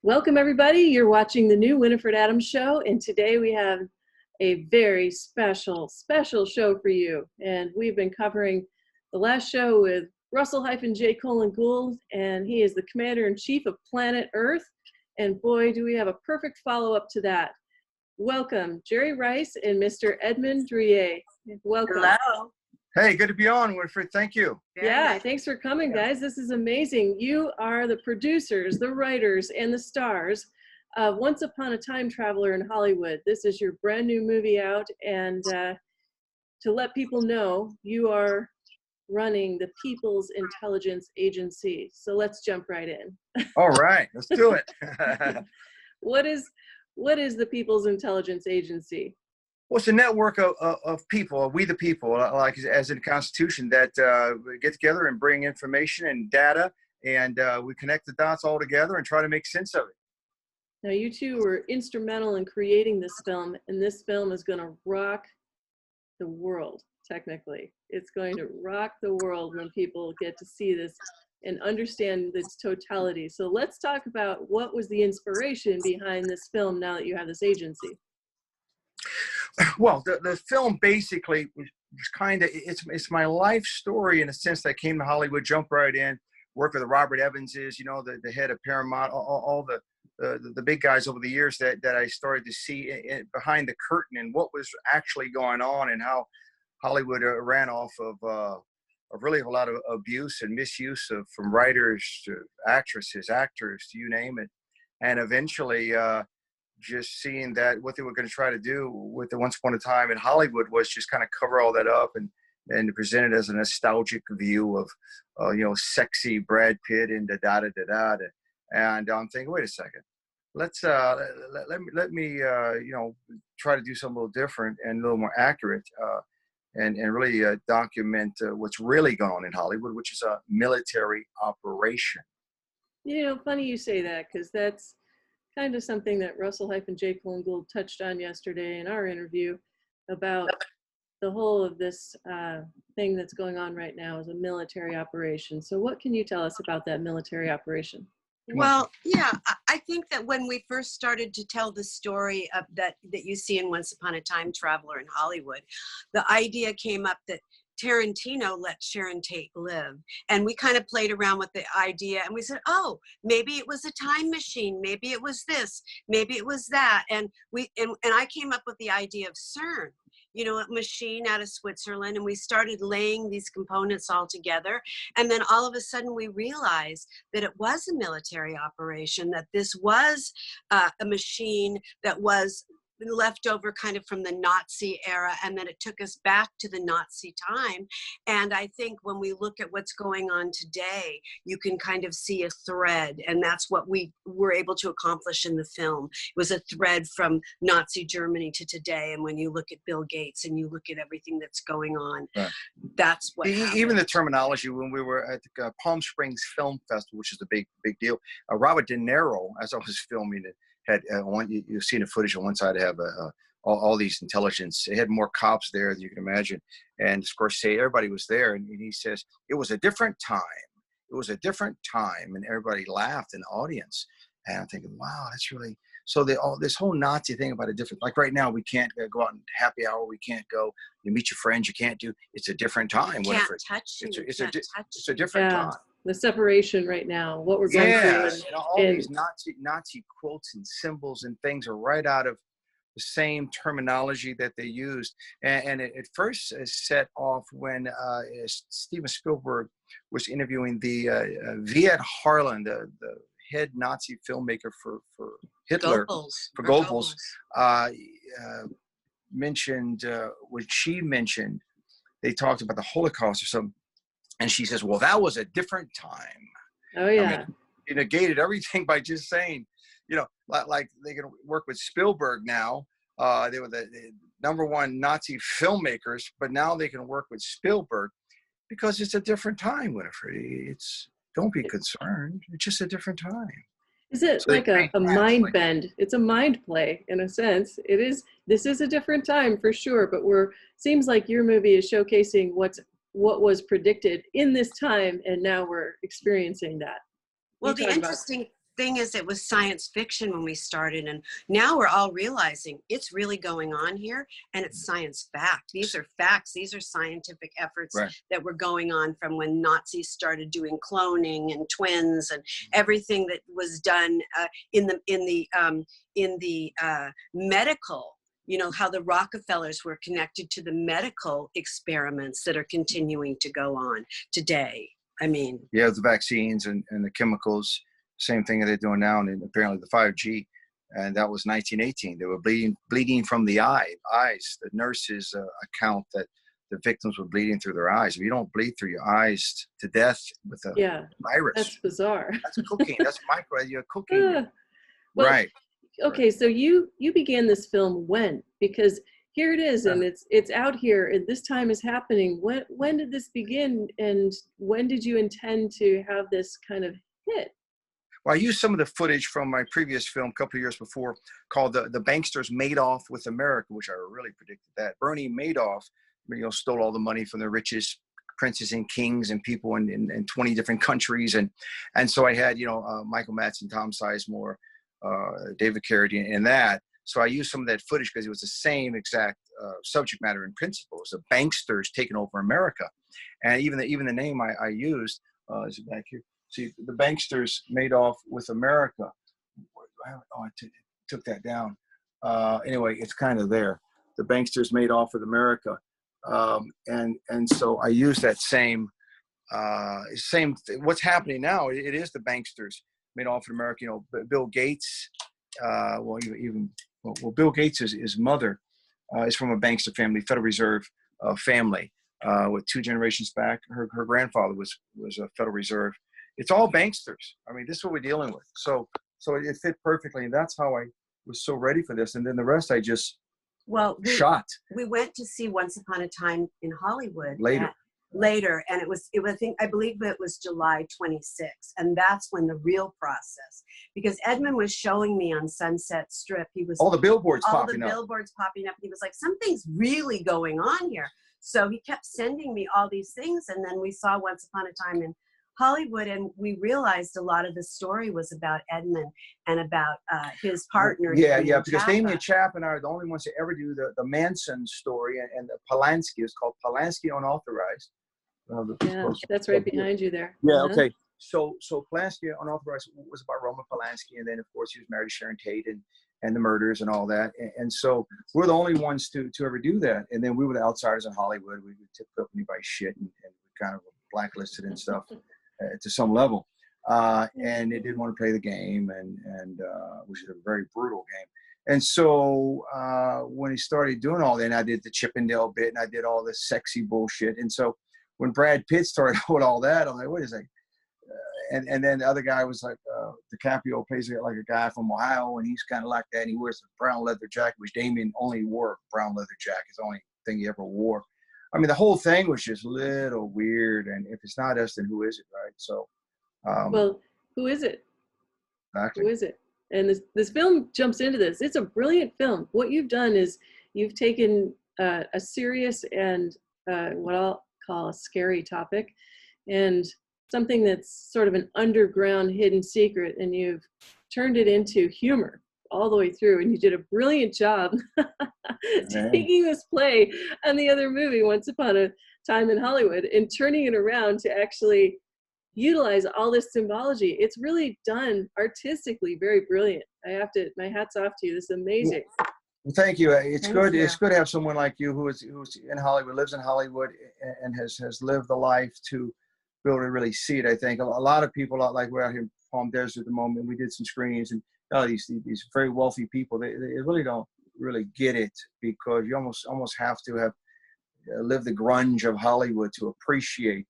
Welcome, everybody. You're watching the new Winifred Adams show, and today we have a very special show for you. And we've been covering the last show with Russell-J. Gould, and he is the Commander-in-Chief of Planet Earth. And boy, do we have a perfect follow-up to that. Welcome, Jerry Rice and Mr. Edmund Druilhet. Welcome. Hello. Hey, good to be on, Winifred. Thank you. Yeah, thanks for coming, guys. This is amazing. You are the producers, the writers, and the stars of Once Upon a Time Traveler in Hollywood. This is your brand new movie out, and to let people know, you are running the People's Intelligence Agency. So let's jump right in. All right, let's do it. What is the People's Intelligence Agency? Well, it's a network of people, we the people, like as in the Constitution, that get together and bring information and data, and we connect the dots all together and try to make sense of it. Now, you two were instrumental in creating this film, and this film is going to rock the world, technically. It's going to rock the world when people get to see this and understand its totality. So let's talk about what was the inspiration behind this film now that you have this agency. Well, the film basically was kind of, it's my life story in a sense that I came to Hollywood, jumped right in, worked with the Robert Evanses, you know, the head of Paramount, all the big guys over the years that I started to see behind the curtain and what was actually going on and how Hollywood ran off of really a lot of abuse and misuse from writers to actresses, actors, you name it. And eventually, just seeing that what they were going to try to do with the Once Upon a Time in Hollywood was just kind of cover all that up and present it as a nostalgic view of, you know, sexy Brad Pitt and da-da-da-da-da. And I'm thinking, wait a second, let's, let me, you know, try to do something a little different and a little more accurate and really document what's really going on in Hollywood, which is a military operation. You know, funny you say that, because that's kind of something that Russell-J. Gould touched on yesterday in our interview about the whole of this thing that's going on right now as a military operation. So what can you tell us about that military operation? Well, yeah, I think that when we first started to tell the story of that you see in Once Upon a Time Traveler in Hollywood, the idea came up that Tarantino let Sharon Tate live, and we kind of played around with the idea, and we said, oh, maybe it was a time machine, maybe it was this, maybe it was that, and I came up with the idea of CERN, you know, a machine out of Switzerland, and we started laying these components all together, and then all of a sudden we realized that it was a military operation, that this was a machine that was left over kind of from the Nazi era, and then it took us back to the Nazi time. And I think when we look at what's going on today, you can kind of see a thread, and that's what we were able to accomplish in the film. It was a thread from Nazi Germany to today, and when you look at Bill Gates and you look at everything that's going on, right, that's what happened. Even the terminology, when we were at the Palm Springs Film Festival, which is a big deal, Robert De Niro, as I was filming it, had you've seen the footage on one side have all these intelligence. It had more cops there than you can imagine, and of course, everybody was there. And he says it was a different time. It was a different time, and everybody laughed in the audience. And I'm thinking, wow, that's really so. This whole Nazi thing about a different, like right now, we can't go out and happy hour. We can't go. You meet your friends. You can't do. It's a different time. You can't touch you. It's a different time. The separation right now, what we're going through. And all these Nazi quotes and symbols and things are right out of the same terminology that they used. And it first set off when Steven Spielberg was interviewing the Viet Harlan, the head Nazi filmmaker for Hitler, for Goebbels, mentioned, when she mentioned, they talked about the Holocaust or something. And she says, well, that was a different time. Oh, yeah. I mean, you negated everything by just saying, you know, like they can work with Spielberg now. They were the #1 Nazi filmmakers, but now they can work with Spielberg because it's a different time, Winifred. Don't be concerned. It's just a different time. Is it so like a mind bend? It's a mind play in a sense. This is a different time for sure, but seems like your movie is showcasing what was predicted in this time, and now we're experiencing that. Well, the thing is, it was science fiction when we started, and now we're all realizing it's really going on here, and it's science fact. These are facts. These are scientific efforts that were going on from when Nazis started doing cloning and twins and everything that was done in the medical. You know, how the Rockefellers were connected to the medical experiments that are continuing to go on today. I mean, yeah, the vaccines and the chemicals, same thing that they're doing now, and apparently the 5G, and that was 1918. They were bleeding from the eyes. The nurses account that the victims were bleeding through their eyes. If you don't bleed through your eyes to death with a virus, that's bizarre. That's cooking. That's micro. You're cooking. Well, right. Okay, so you began this film when? Because here it is, and it's out here, and this time is happening. When did this begin, and when did you intend to have this kind of hit? Well, I used some of the footage from my previous film a couple of years before called the Banksters Made Off with America, which I really predicted that. Bernie Madoff, stole all the money from the richest princes and kings and people in 20 different countries. And so I had, Michael Madsen, Tom Sizemore, David Carradine in that. So I used some of that footage because it was the same exact subject matter and principles. The banksters taking over America, and even the name I used is it back here. See, the banksters made off with America. Oh, I took that down. Anyway, it's kind of there. The banksters made off with America, and so I used that same. What's happening now? It is the banksters made off in America. Bill Gates. Bill Gates' mother is from a bankster family, Federal Reserve family. With 2 generations back, her grandfather was a Federal Reserve. It's all banksters. I mean, this is what we're dealing with. So it fit perfectly, and that's how I was so ready for this. And then the rest I just shot. We went to see Once Upon a Time in Hollywood later, and I believe it was July 26th, and that's when the real process, because Edmund was showing me on Sunset Strip, he was all the billboards popping up. He was like, something's really going on here. So he kept sending me all these things, and then we saw Once Upon a Time in Hollywood, and we realized a lot of the story was about Edmund and about his partner. Because Damien Chap and I are the only ones to ever do the Manson story, and the Polanski is called Polanski Unauthorized. That's right behind you there. Yeah, okay. So Polanski Unauthorized was about Roman Polanski, and then of course he was married to Sharon Tate and the murders and all that. And so we're the only ones to ever do that. And then we were the outsiders in Hollywood. We took up anybody's shit and kind of blacklisted and stuff to some level. And they didn't want to play the game, and which is a very brutal game. And so when he started doing all that, and I did the Chippendale bit, and I did all this sexy bullshit. And so when Brad Pitt started with all that, I'm like, wait a second. And then the other guy was like, DiCaprio plays like a guy from Ohio, and he's kind of like that. And he wears a brown leather jacket, which Damien only wore a brown leather jacket. It's the only thing he ever wore. I mean, the whole thing was just a little weird. And if it's not us, then who is it, right? So. Well, who is it? Exactly. Who is it? And this film jumps into this. It's a brilliant film. What you've done is you've taken a serious and what I'll call a scary topic, and something that's sort of an underground hidden secret, and you've turned it into humor all the way through, and you did a brilliant job taking this play and the other movie, Once Upon a Time in Hollywood, and turning it around to actually utilize all this symbology. It's really done artistically very brilliant. My hat's off to you. This is amazing. Well, thank you. It's good to have someone like you who's in Hollywood, lives in Hollywood, and has lived the life to be able to really see it. I think a lot of people, like we're out here in Palm Desert at the moment, we did some screenings, and these very wealthy people, they really don't really get it, because you almost have to have lived the grunge of Hollywood to appreciate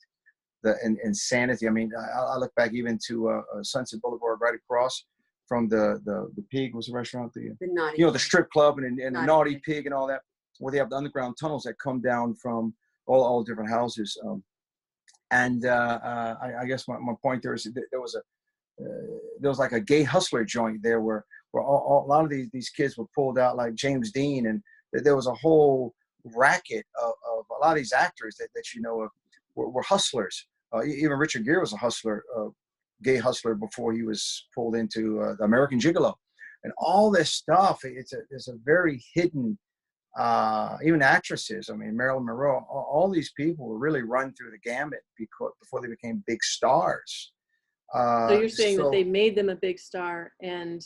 the insanity. I mean, I look back even to Sunset Boulevard, right across from the Pig was the restaurant, the Naughty, the strip club, and the Naughty Pig and all that, where they have the underground tunnels that come down from all different houses. I guess my point there is there was like a gay hustler joint there where a lot of these kids were pulled out, like James Dean, and there was a whole racket of a lot of these actors that were hustlers. Even Richard Gere was a hustler gay hustler before he was pulled into the American Gigolo, and all this stuff. It's a very hidden. Even actresses. I mean, Marilyn Monroe. All these people were really run through the gamut before they became big stars. So you're saying that they made them a big star and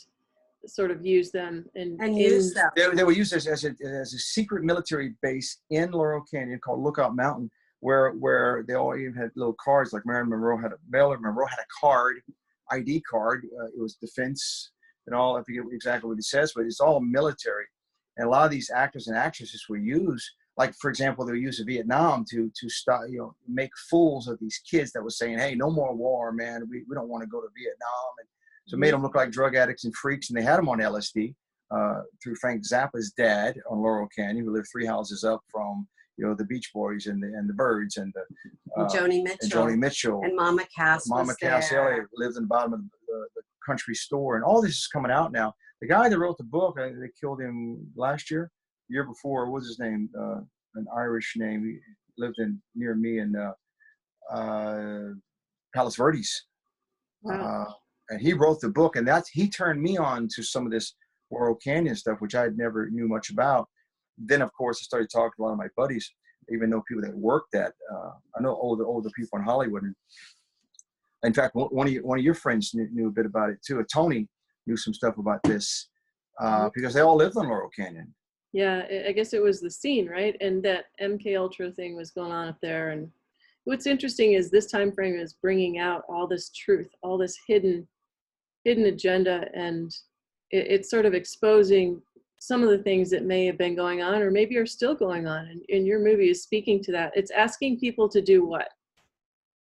sort of used them and used them. They were used as a secret military base in Laurel Canyon called Lookout Mountain, where they all even had little cards. Like Marilyn Monroe had a card, ID card. It was defense and all. I forget exactly what it says, but it's all military. And a lot of these actors and actresses were used. Like, for example, they were used in Vietnam to stop, make fools of these kids that were saying, "Hey, no more war, man. We don't want to go to Vietnam." And so it made them look like drug addicts and freaks. And they had them on LSD through Frank Zappa's dad on Laurel Canyon, who lived 3 houses up from, the Beach Boys and the Byrds and Joni Mitchell. And Mama Cass Elliott lived in the bottom of the country store. And all this is coming out now. The guy that wrote the book, they killed him last year. Year before, what was his name? An Irish name. He lived near me in Palos Verdes. Wow. And he wrote the book, and he turned me on to some of this Laurel Canyon stuff, which I never knew much about. Then, of course, I started talking to a lot of my buddies, even though people that worked at. I know older people in Hollywood. And in fact, one of your friends knew a bit about it too. Tony knew some stuff about this because they all lived on Laurel Canyon. Yeah, I guess it was the scene, right? And that MK Ultra thing was going on up there. And what's interesting is this time frame is bringing out all this truth, all this hidden agenda, and it's sort of exposing some of the things that may have been going on or maybe are still going on. And your movie is speaking to that. It's asking people to do what?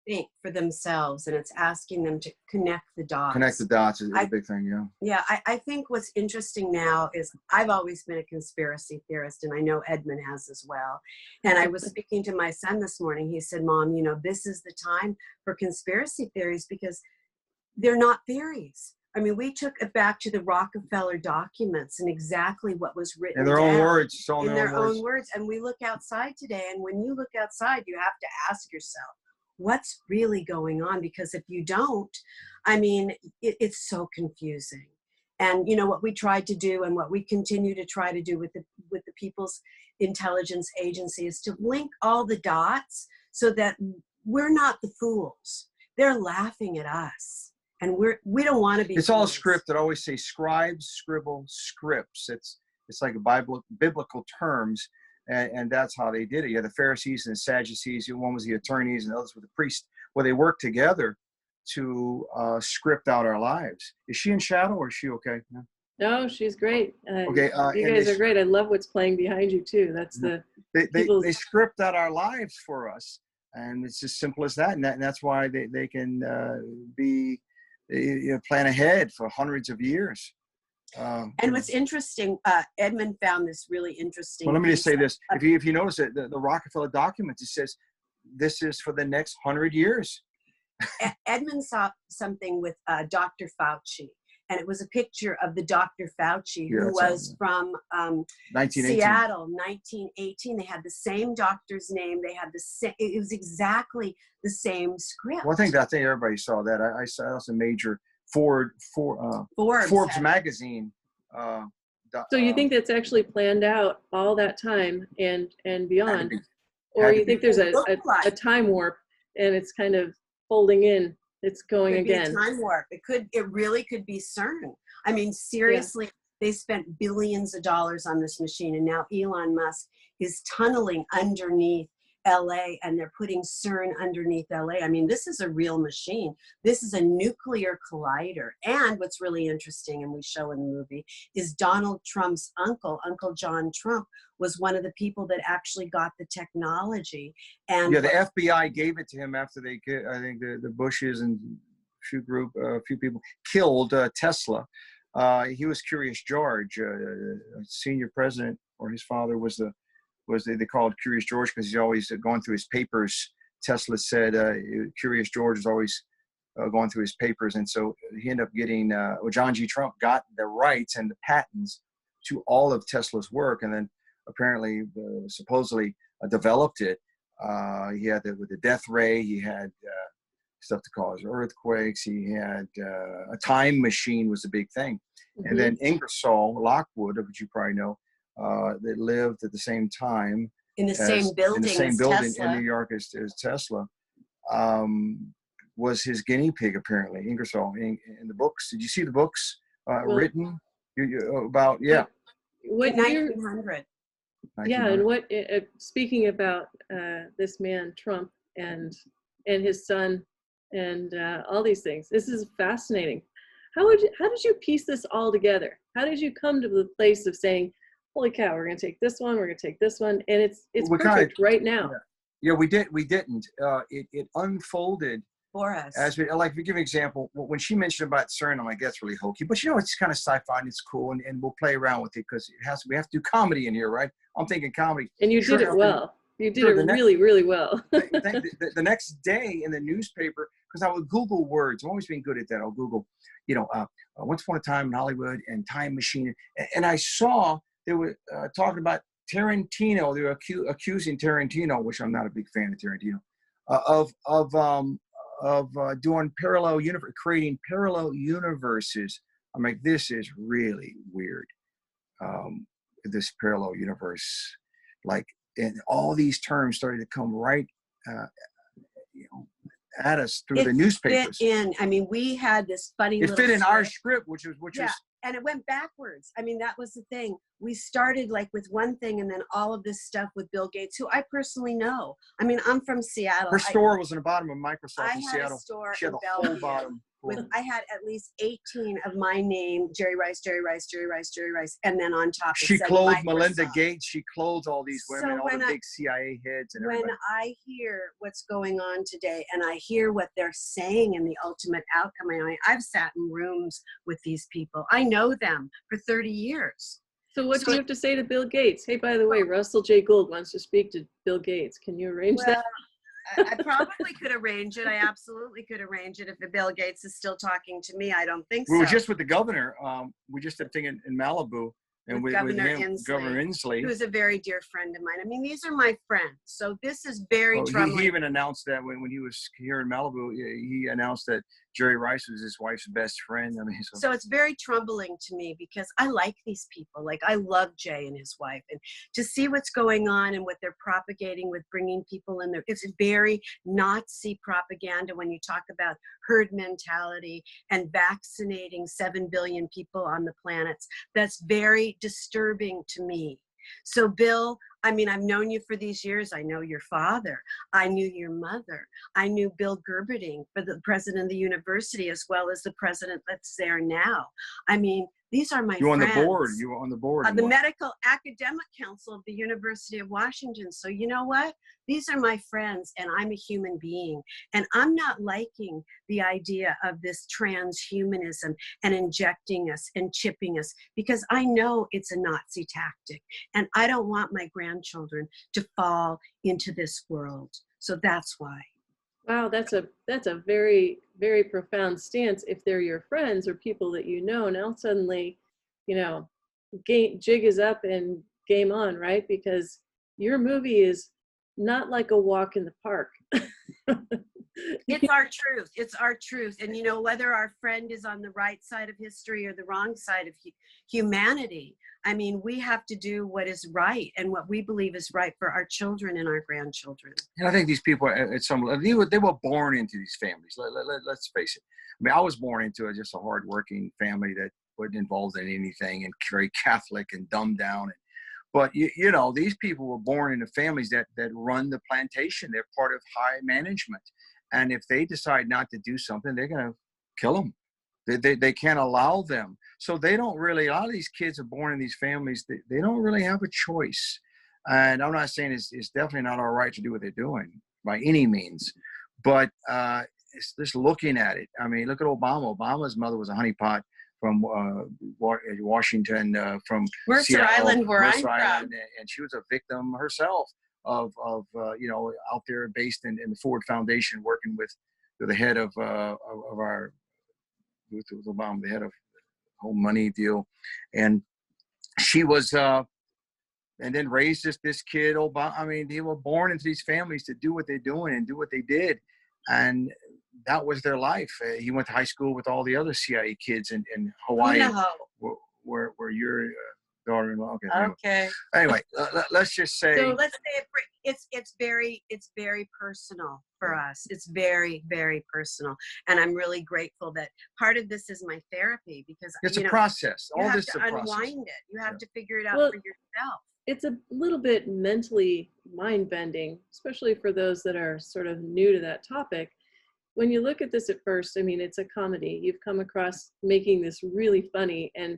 Think for themselves, and it's asking them to connect the dots. Connect the dots is a big thing, yeah. Yeah, I think what's interesting now is I've always been a conspiracy theorist, and I know Edmund has as well. And I was speaking to my son this morning. He said, "Mom, this is the time for conspiracy theories because they're not theories. I mean, we took it back to the Rockefeller documents and exactly what was written in their own words. In their own words. And we look outside today, and when you look outside, you have to ask yourself, what's really going on? Because if you don't, I mean, it's so confusing. And what we tried to do and what we continue to try to do with the People's Intelligence Agency is to link all the dots so that we're not the fools. They're laughing at us. And we don't want to be. It's all scripted. I always say scribes, scribble, scripts. It's like biblical terms. And that's how they did it. You had the Pharisees and the Sadducees. One was the attorneys and the others were the priests. Well, they worked together to script out our lives. Is she in shadow or is she okay? No, she's great. Okay, you guys are great. I love what's playing behind you too. That's they script out our lives for us, and it's as simple as that. And that's why they can plan ahead for hundreds of years. And what's interesting, Edmund found this really interesting. Well, let me just say this. If you notice it, the Rockefeller documents, it says this is for the next 100 years. Edmund saw something with Dr. Fauci, and it was a picture of the Dr. Fauci who was from 1918. Seattle, 1918. They had the same doctor's name. They had the same. It was exactly the same script. Well, I think everybody saw that. I saw that was a major Forbes magazine. So you think that's actually planned out all that time and beyond, or you think there's a time warp and it's kind of folding in? It's going again. Be a time warp. It really could be CERN. I mean, seriously, They spent billions of dollars on this machine, and now Elon Musk is tunneling underneath LA, and they're putting CERN underneath LA. I mean, this is a real machine. This is a nuclear collider. And what's really interesting, and we show in the movie, is Donald Trump's uncle, Uncle John Trump, was one of the people that actually got the technology. And yeah, the FBI gave it to him after I think the Bushes and a few people killed Tesla. He was Curious George, senior president, or his father was they called Curious George because he's always going through his papers. Tesla said Curious George is always going through his papers, and so he ended up getting. John G. Trump got the rights and the patents to all of Tesla's work, and then apparently, supposedly developed it. He had with the death ray. He had stuff to cause earthquakes. He had a time machine was a big thing. Mm-hmm. And then Ingersoll Lockwood, which you probably know, that lived at the same time in the same building as Tesla. in New York as Tesla, was his guinea pig, apparently. Ingersoll in the books. Did you see the books written about? Yeah. What 1900? Yeah, and what? Speaking about this man Trump and his son and all these things. This is fascinating. How did you piece this all together? How did you come to the place of saying, "Holy cow, we're going to take this one, we're going to take this one," and it's perfect right now? Yeah, we didn't. It unfolded for us. As we like, to give an example, when she mentioned about CERN, I'm like, that's really hokey. But it's kind of sci-fi and it's cool, and we'll play around with it because we have to do comedy in here, right? I'm thinking comedy. And you did it well. You did it really, really well. The next day in the newspaper, because I would Google words. I'm always being good at that. I'll Google, Once Upon a Time in Hollywood and Time Machine. And I saw they were talking about Tarantino. They were accusing Tarantino, which I'm not a big fan of Tarantino, of doing creating parallel universes. I'm like, this is really weird. This parallel universe, and all these terms started to come right, at us through the newspapers. We had this funny. It fit in our script, which was. And it went backwards. That was the thing. We started with one thing, and then all of this stuff with Bill Gates, who I personally know. I'm from Seattle. Her store was in the bottom of Microsoft in Seattle. A store she had in the whole bottom. I had at least 18 of my name, Jerry Rice, Jerry Rice, Jerry Rice, Jerry Rice, and then on top. She clothed Melinda Gates. She clothes all these women, all the big CIA heads, and everybody. When I hear what's going on today, and I hear what they're saying and the ultimate outcome, I've sat in rooms with these people. I know them for 30 years. So what do you have to say to Bill Gates? Hey, by the way, Russell J. Gould wants to speak to Bill Gates. Can you arrange that? I probably could arrange it. I absolutely could arrange it if Bill Gates is still talking to me. I don't think so. We were just with the governor. We just did a thing in Malibu. And with Governor Inslee, who's a very dear friend of mine. These are my friends. So this is very troubling. He even announced that when he was here in Malibu, he announced that Jerry Rice was his wife's best friend. So it's very troubling to me because I like these people. I love Jay and his wife. And to see what's going on and what they're propagating with bringing people in there, it's very Nazi propaganda when you talk about herd mentality and vaccinating 7 billion people on the planet. That's very disturbing to me. So Bill, I've known you for these years. I know your father. I knew your mother. I knew Bill Gerberding, for the president of the university, as well as the president that's there now. These are my friends. You were on the board. The Medical Academic Council of the University of Washington. So you know what? These are my friends, and I'm a human being. And I'm not liking the idea of this transhumanism and injecting us and chipping us, because I know it's a Nazi tactic. And I don't want my grandchildren to fall into this world. So that's why. Wow, that's a very, very profound stance. If they're your friends or people that you know, now suddenly, jig is up and game on, right? Because your movie is not like a walk in the park. It's our truth. It's our truth. And whether our friend is on the right side of history or the wrong side of humanity, we have to do what is right and what we believe is right for our children and our grandchildren. And I think these people, at some level, they were born into these families. Let's face it. I was born into just a hardworking family that wasn't involved in anything and very Catholic and dumbed down. But these people were born into families that run the plantation. They're part of high management. And if they decide not to do something, they're going to kill them. They can't allow them. So they don't really, a lot of these kids are born in these families. They don't really have a choice. And I'm not saying it's definitely not our right to do what they're doing by any means. But it's just looking at it. Look at Obama. Obama's mother was a honeypot from Washington, from Mercer Seattle, Island, where Mercer I'm Island, from. and she was a victim herself of out there based in the Ford Foundation, working with the head of our with Obama, the head of the whole money deal, and she was and then raised this kid. Obama. They were born into these families to do what they're doing and do what they did, and that was their life. He went to high school with all the other CIA kids in Hawaii, where your daughter-in-law. Okay. Anyway, let's just say. So let's say it's very personal for us. It's very, very personal, and I'm really grateful that part of this is my therapy, because it's a process. You all have this to is a unwind process. it. You have to figure it out for yourself. It's a little bit mentally mind-bending, especially for those that are sort of new to that topic. When you look at this at first, I mean, it's a comedy. You've come across making this really funny and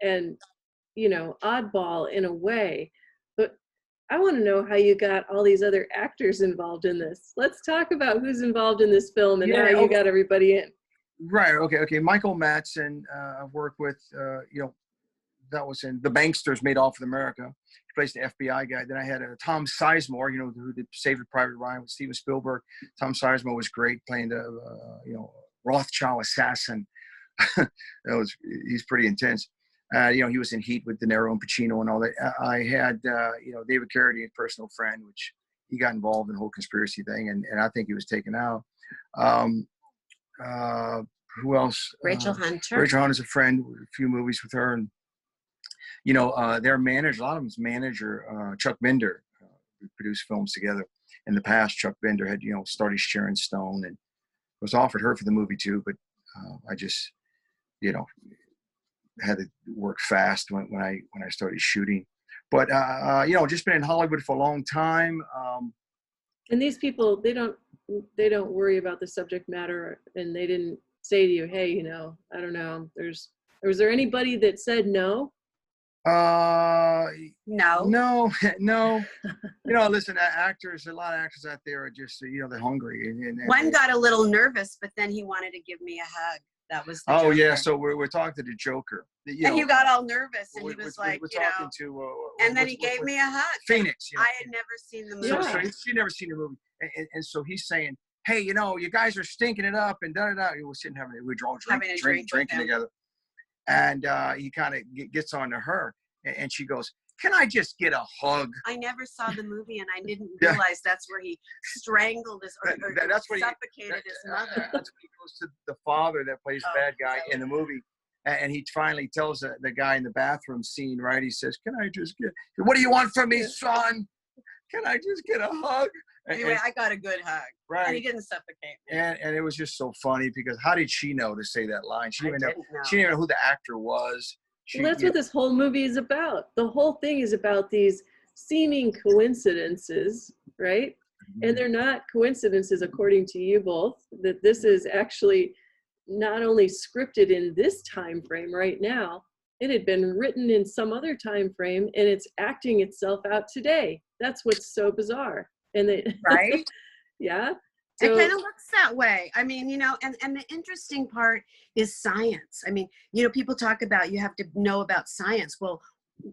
oddball in a way. But I want to know how you got all these other actors involved in this. Let's talk about who's involved in this film and how you got everybody in. Right. Okay. Michael Madsen, I've worked with, that was in The Banksters Made Off with America. He plays the FBI guy. Then I had Tom Sizemore, who did Saving Private Ryan with Steven Spielberg. Tom Sizemore was great playing the, Rothschild assassin. He's pretty intense. He was in Heat with De Niro and Pacino and all that. I had, David Carradine, a personal friend, which he got involved in the whole conspiracy thing, and I think he was taken out. Who else? Rachel Hunter. Rachel Hunter's a friend. A few movies with her, and their manager. A lot of them's manager, Chuck Bender. We produced films together in the past. Chuck Bender had started Sharon Stone and was offered her for the movie too, but I just had to work fast when I started shooting. But just been in Hollywood for a long time. And these people, they don't worry about the subject matter, and they didn't say to you, hey, I don't know. Was there anybody that said no? No. Listen, actors, a lot of actors out there are just, they're hungry. And one got a little nervous, but then he wanted to give me a hug. That was the Joker. Yeah. So we're talking to the Joker. And you got all nervous, and he was like, we're talking to, and then he gave me a hug. Phoenix. I had never seen the movie. So she'd never seen the movie. And so he's saying, hey, you guys are stinking it up and da-da-da. We were sitting we were all drinking together. And he kind of gets on to her, and she goes, can I just get a hug? I never saw the movie, and I didn't realize that's where he strangled his or suffocated his mother. That's when he goes to the father that plays the bad guy in the movie. And he finally tells the guy in the bathroom scene, right? He says, can I just what do you want from me, son? Can I just get a hug? Anyway, I got a good hug. Right. And he didn't suffocate me. And it was just so funny, because how did she know to say that line? She didn't even know who the actor was. That's what this whole movie is about. The whole thing is about these seeming coincidences, right? Mm-hmm. And they're not coincidences, according to you both, that this is actually not only scripted in this time frame right now, it had been written in some other time frame, and it's acting itself out today. That's what's so bizarre. And right? Yeah. So, it kind of looks that way. I mean, and the interesting part is science. I mean, people talk about you have to know about science. Well,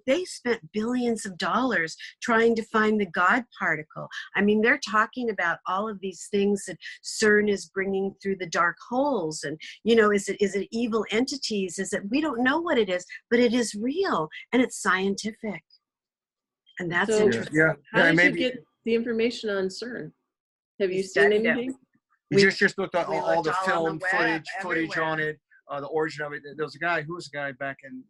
they spent billions of dollars trying to find the God particle. I mean, they're talking about all of these things that CERN is bringing through the dark holes. And, is it evil entities? We don't know what it is, but it is real, and it's scientific. And that's interesting. Yeah. How did you get the information on CERN? Have you seen anything? We just looked at all the film footage on it, the origin of it. There was a guy back in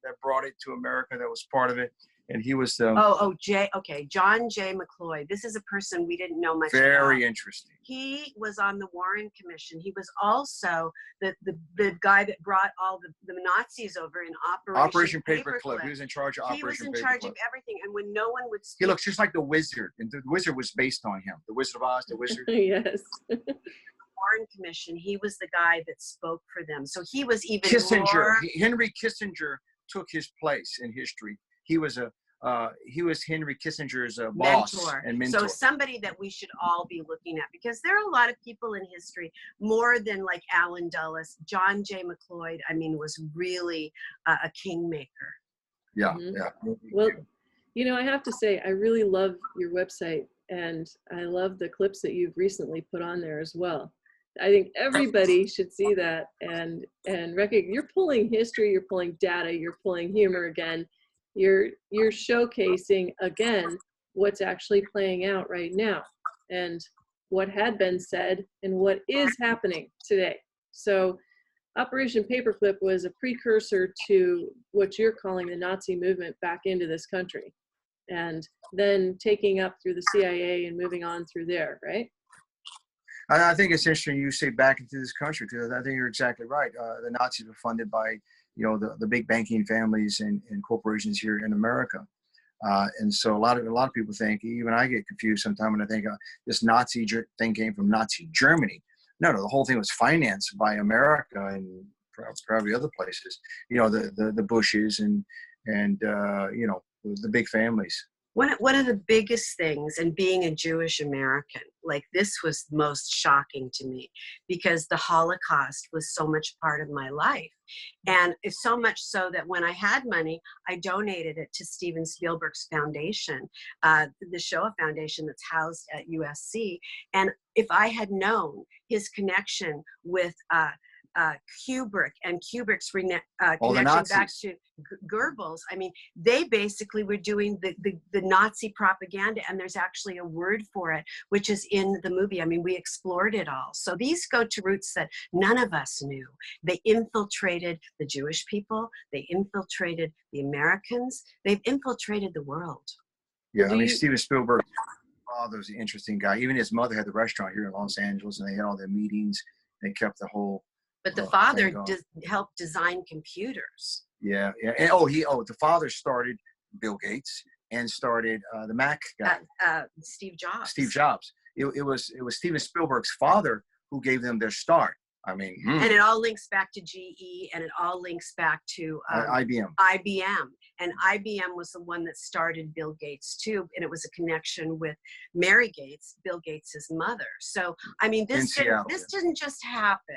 that brought it to America that was part of it, and he was John J. McCloy. This is a person we didn't know much about. Very interesting. He was on the Warren Commission. He was also the guy that brought all the Nazis over in Operation Paperclip. He was in charge of Operation Paperclip. He was in charge of everything, and when no one would speak, he looks just like the Wizard, and the Wizard was based on him. The Wizard of Oz, the Wizard. Yes. Warren Commission. He was the guy that spoke for them. So he was even Kissinger. more. Henry Kissinger took his place in history. He was Henry Kissinger's boss and mentor. So somebody that we should all be looking at, because there are a lot of people in history, more than like Allen Dulles. John J. McCloy, was really a kingmaker. Yeah, mm-hmm. Yeah. Well, I have to say, I really love your website, and I love the clips that you've recently put on there as well. I think everybody should see that and recognize you're pulling history, you're pulling data, you're pulling humor again. You're showcasing again what's actually playing out right now. And what had been said and what is happening today. So Operation Paperclip was a precursor to what you're calling the Nazi movement back into this country, and then taking up through the CIA and moving on through there, right? I think it's interesting you say back into this country, because I think you're exactly right. The Nazis were funded by, the big banking families and corporations here in America. And so a lot of people think, even I get confused sometimes when I think this Nazi thing came from Nazi Germany. No, the whole thing was financed by America and probably other places. The Bushes and the big families. One of the biggest things, and being a Jewish American, like this was most shocking to me, because the Holocaust was so much part of my life. And it's so much so that when I had money, I donated it to Steven Spielberg's foundation, the Shoah Foundation that's housed at USC. And if I had known his connection with Kubrick and Kubrick's connection back to Goebbels, I mean, they basically were doing the Nazi propaganda, and there's actually a word for it, which is in the movie. I mean, we explored it all. So these go to roots that none of us knew. They infiltrated the Jewish people. They infiltrated the Americans. They've infiltrated the world. Yeah, I mean, Steven Spielberg, father's an interesting guy. Even his mother had the restaurant here in Los Angeles, and they had all their meetings. They kept the whole. But the father helped design computers. Yeah. And the father started Bill Gates and started the Mac guy. Steve Jobs. Steve Jobs. It was Steven Spielberg's father who gave them their start. I mean, and it all links back to GE, and it all links back to IBM. And IBM was the one that started Bill Gates too, and it was a connection with Mary Gates, Bill Gates' mother. So I mean, this didn't just happen.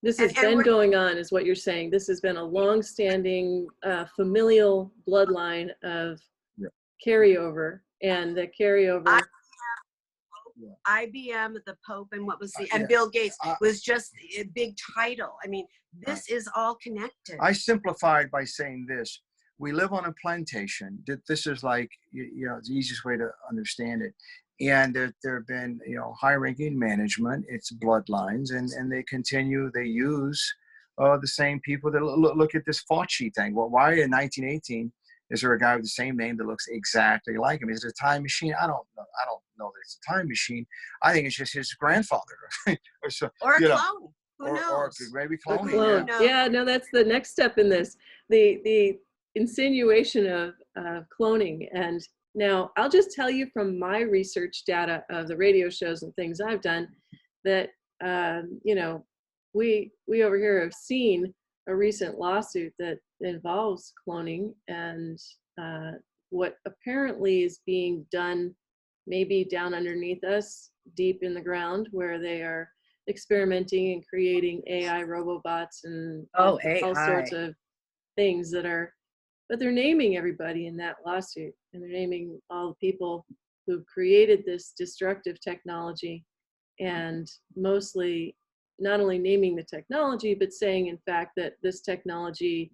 This has been going on, is what you're saying. This has been a long-standing familial bloodline of carryover, and the carryover. IBM, the Pope, and what was and Bill Gates was just a big title. I mean, this is all connected. I simplified by saying this: we live on a plantation. This is like the easiest way to understand it. And there have been, high-ranking management, it's bloodlines, and they continue, they use the same people that look at this Fauci thing. Well, why in 1918 is there a guy with the same name that looks exactly like him? Is it a time machine? I don't know that it's a time machine. I think it's just his grandfather. or a clone. Who knows? Or maybe cloning. Yeah, no, that's the next step in this. The insinuation of cloning. And now, I'll just tell you from my research data of the radio shows and things I've done that, we over here have seen a recent lawsuit that involves cloning, and what apparently is being done maybe down underneath us, deep in the ground, where they are experimenting and creating AI robobots and all sorts of things that are. But they're naming everybody in that lawsuit, and they're naming all the people who created this destructive technology, and mostly not only naming the technology, but saying, in fact, that this technology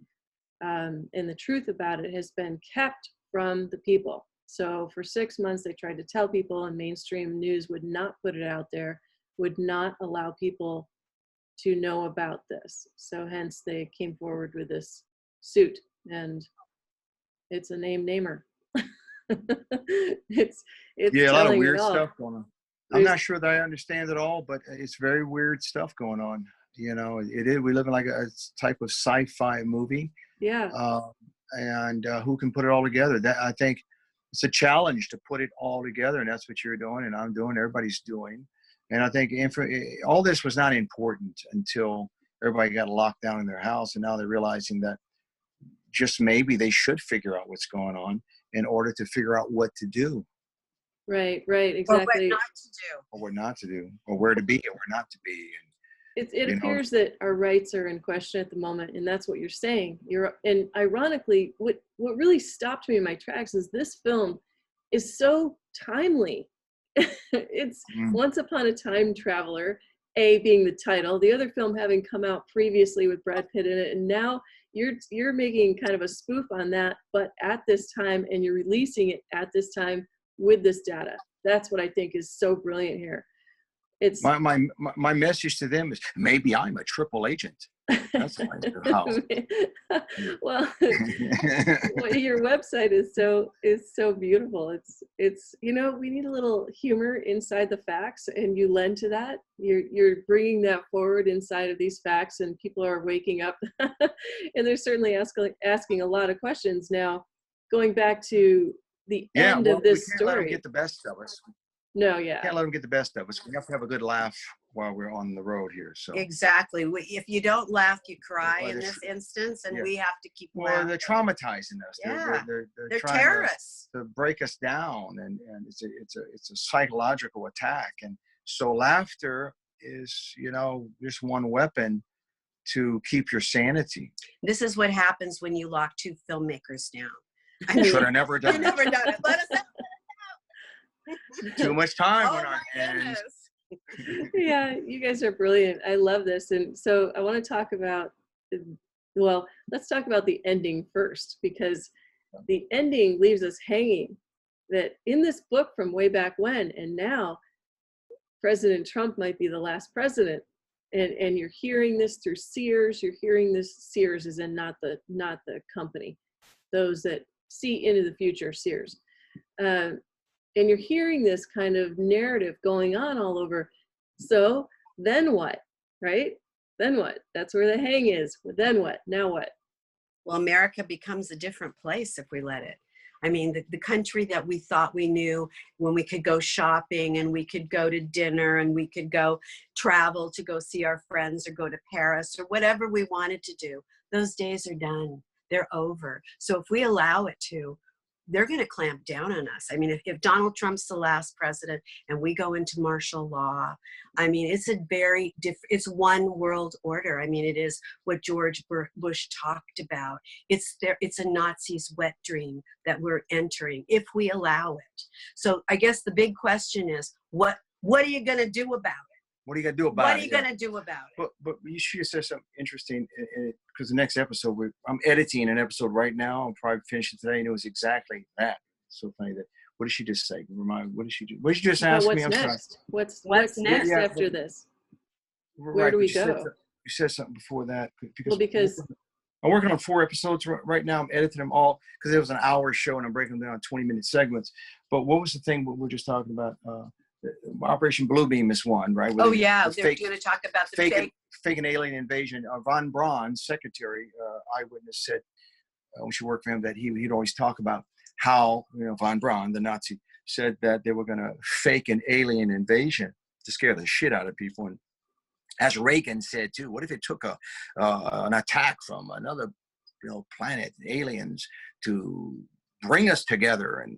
and the truth about it has been kept from the people. So for 6 months, they tried to tell people, and mainstream news would not put it out there, would not allow people to know about this. So hence they came forward with this suit, and it's a namer. it's a lot of weird stuff going on. I'm not sure that I understand it all, but it's very weird stuff going on. It is. We live in like a type of sci-fi movie. Yeah. And who can put it all together? That, I think it's a challenge to put it all together, and that's what you're doing, and I'm doing, everybody's doing. And I think all this was not important until everybody got locked down in their house, and now they're realizing that just maybe they should figure out what's going on in order to figure out what to do. Right, exactly. Or what not to do. Or what not to do, or where to be, or where not to be. It appears that our rights are in question at the moment, and that's what you're saying. And ironically, what really stopped me in my tracks is this film is so timely. It's Once Upon a Time Traveler, A being the title, the other film having come out previously with Brad Pitt in it, and now you're making kind of a spoof on that, but at this time, and you're releasing it at this time with this data. That's what I think is so brilliant here. It's my message to them is maybe I'm a triple agent. That's how. well, your website is so beautiful. It's we need a little humor inside the facts, and you lend to that. You're bringing that forward inside of these facts, and people are waking up, and they're certainly asking a lot of questions now. Going back to the end of this we can't story, let them get the best of us. No, yeah. Can't let them get the best of us. We have to have a good laugh while we're on the road here. So exactly. If you don't laugh, you cry in this instance, and we have to keep laughing. They're traumatizing us. Yeah. They're trying terrorists to break us down, and it's a psychological attack. And so laughter is just one weapon to keep your sanity. This is what happens when you lock two filmmakers down. I should have never done it. Never done it. Let us know. Too much time on our hands. Yeah, you guys are brilliant. I love this. And so I want to talk about, let's talk about the ending first, because the ending leaves us hanging that in this book from way back when, and now President Trump might be the last president. And you're hearing this through Sears. You're hearing this, Sears is in not the company, those that see into the future, Sears. And you're hearing this kind of narrative going on all over. So then what, right? Then what? That's where the hang is. Then what? Now what? Well, America becomes a different place if we let it. I mean, the country that we thought we knew, when we could go shopping and we could go to dinner and we could go travel to go see our friends or go to Paris or whatever we wanted to do, those days are done. They're over. So if we allow it to, they're going to clamp down on us. I mean, if Donald Trump's the last president and we go into martial law, I mean, it's a very it's one world order. I mean, it is what George Bush talked about. It's a Nazi's wet dream that we're entering if we allow it. So I guess the big question is, what are you going to do about it? What are you going to do about it? What are you going to do about it? But you should say something interesting, because the next episode, I'm editing an episode right now. I'll probably finish it today, and it was exactly that. It's so funny that, what did she just say? What did she do? What did you just ask me? What's next? What's next after this? Where do we go? You said something before that. Because I'm working on 4 episodes right now. I'm editing them all because it was an hour show, and I'm breaking them down 20-minute segments. But what was the thing we were just talking about? Operation Bluebeam is one, right? They're going to talk about the fake and alien invasion. Von Braun's secretary, eyewitness, said when she worked for him that he'd always talk about how Von Braun, the Nazi, said that they were going to fake an alien invasion to scare the shit out of people. And as Reagan said too, what if it took an attack from another planet, aliens, to bring us together? And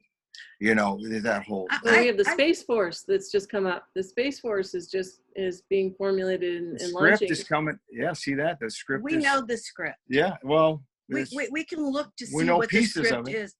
that whole we have the Space Force that's just come up. The Space Force is being formulated and launching. Script is coming. Yeah, see that? The script We know the script. Yeah, well, we can look to see what the script is.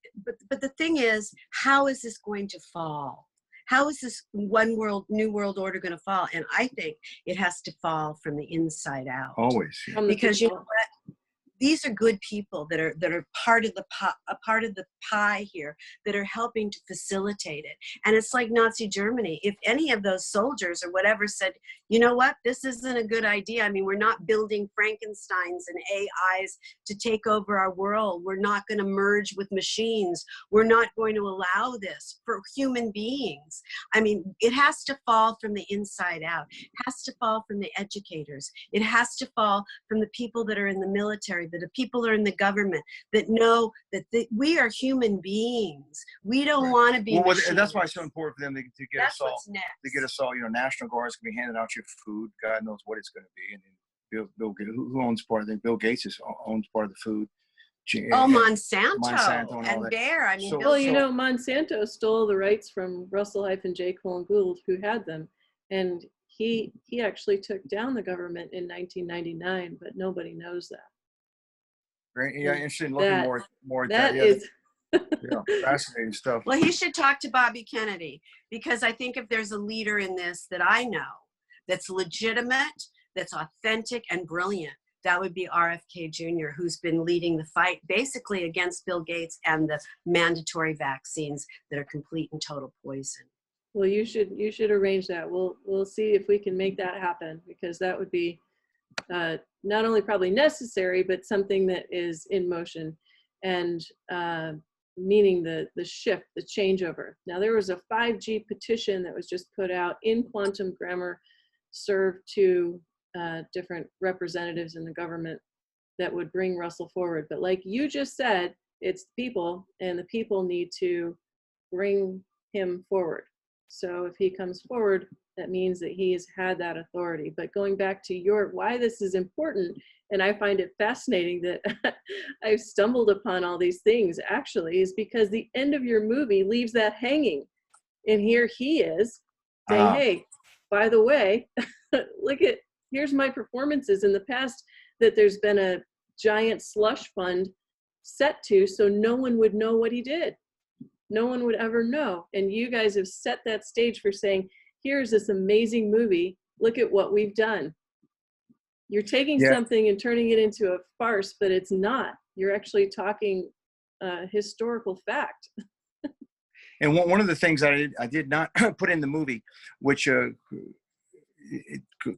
But the thing is, how is this going to fall? How is this new world order going to fall? And I think it has to fall from the inside out. Always. Yeah. Because you know what? These are good people that are part of the pie here, that are helping to facilitate it. And it's like Nazi Germany. If any of those soldiers or whatever said, you know what, this isn't a good idea. I mean, we're not building Frankensteins and AIs to take over our world. We're not going to merge with machines. We're not going to allow this for human beings. I mean, it has to fall from the inside out. It has to fall from the educators. It has to fall from the people that are in the military, that the people are in the government, that know that we are human beings. We don't want to be machines. And that's why it's so important for them to get That's us all. what's next. To get us all, National Guard's going to be handing out your food. God knows what it's going to be. And Bill who owns part of it? Bill Gates owns part of the food. Monsanto and Bayer. I mean, Monsanto stole the rights from Russell-J. Gould, who had them, and he actually took down the government in 1999, but nobody knows that. Great. Yeah, interested in looking more at that. Fascinating stuff. Well, he should talk to Bobby Kennedy, because I think if there's a leader in this that I know that's legitimate, that's authentic and brilliant, that would be RFK Jr., who's been leading the fight basically against Bill Gates and the mandatory vaccines that are complete and total poison. Well, you should arrange that. We'll see if we can make that happen, because that would be not only probably necessary, but something that is in motion, and meaning the shift, the changeover. Now, there was a 5G petition that was just put out in quantum grammar, served to different representatives in the government that would bring Russell forward. But like you just said, it's the people, and the people need to bring him forward. So if he comes forward, that means that he has had that authority. But going back to why this is important, and I find it fascinating that I've stumbled upon all these things actually, is because the end of your movie leaves that hanging. And here he is saying, hey, by the way, here's my performances in the past that there's been a giant slush fund set to, so no one would know what he did. No one would ever know. And you guys have set that stage for saying, here's this amazing movie. Look at what we've done. You're taking something and turning it into a farce, but it's not. You're actually talking historical fact. And one of the things I did not put in the movie, which it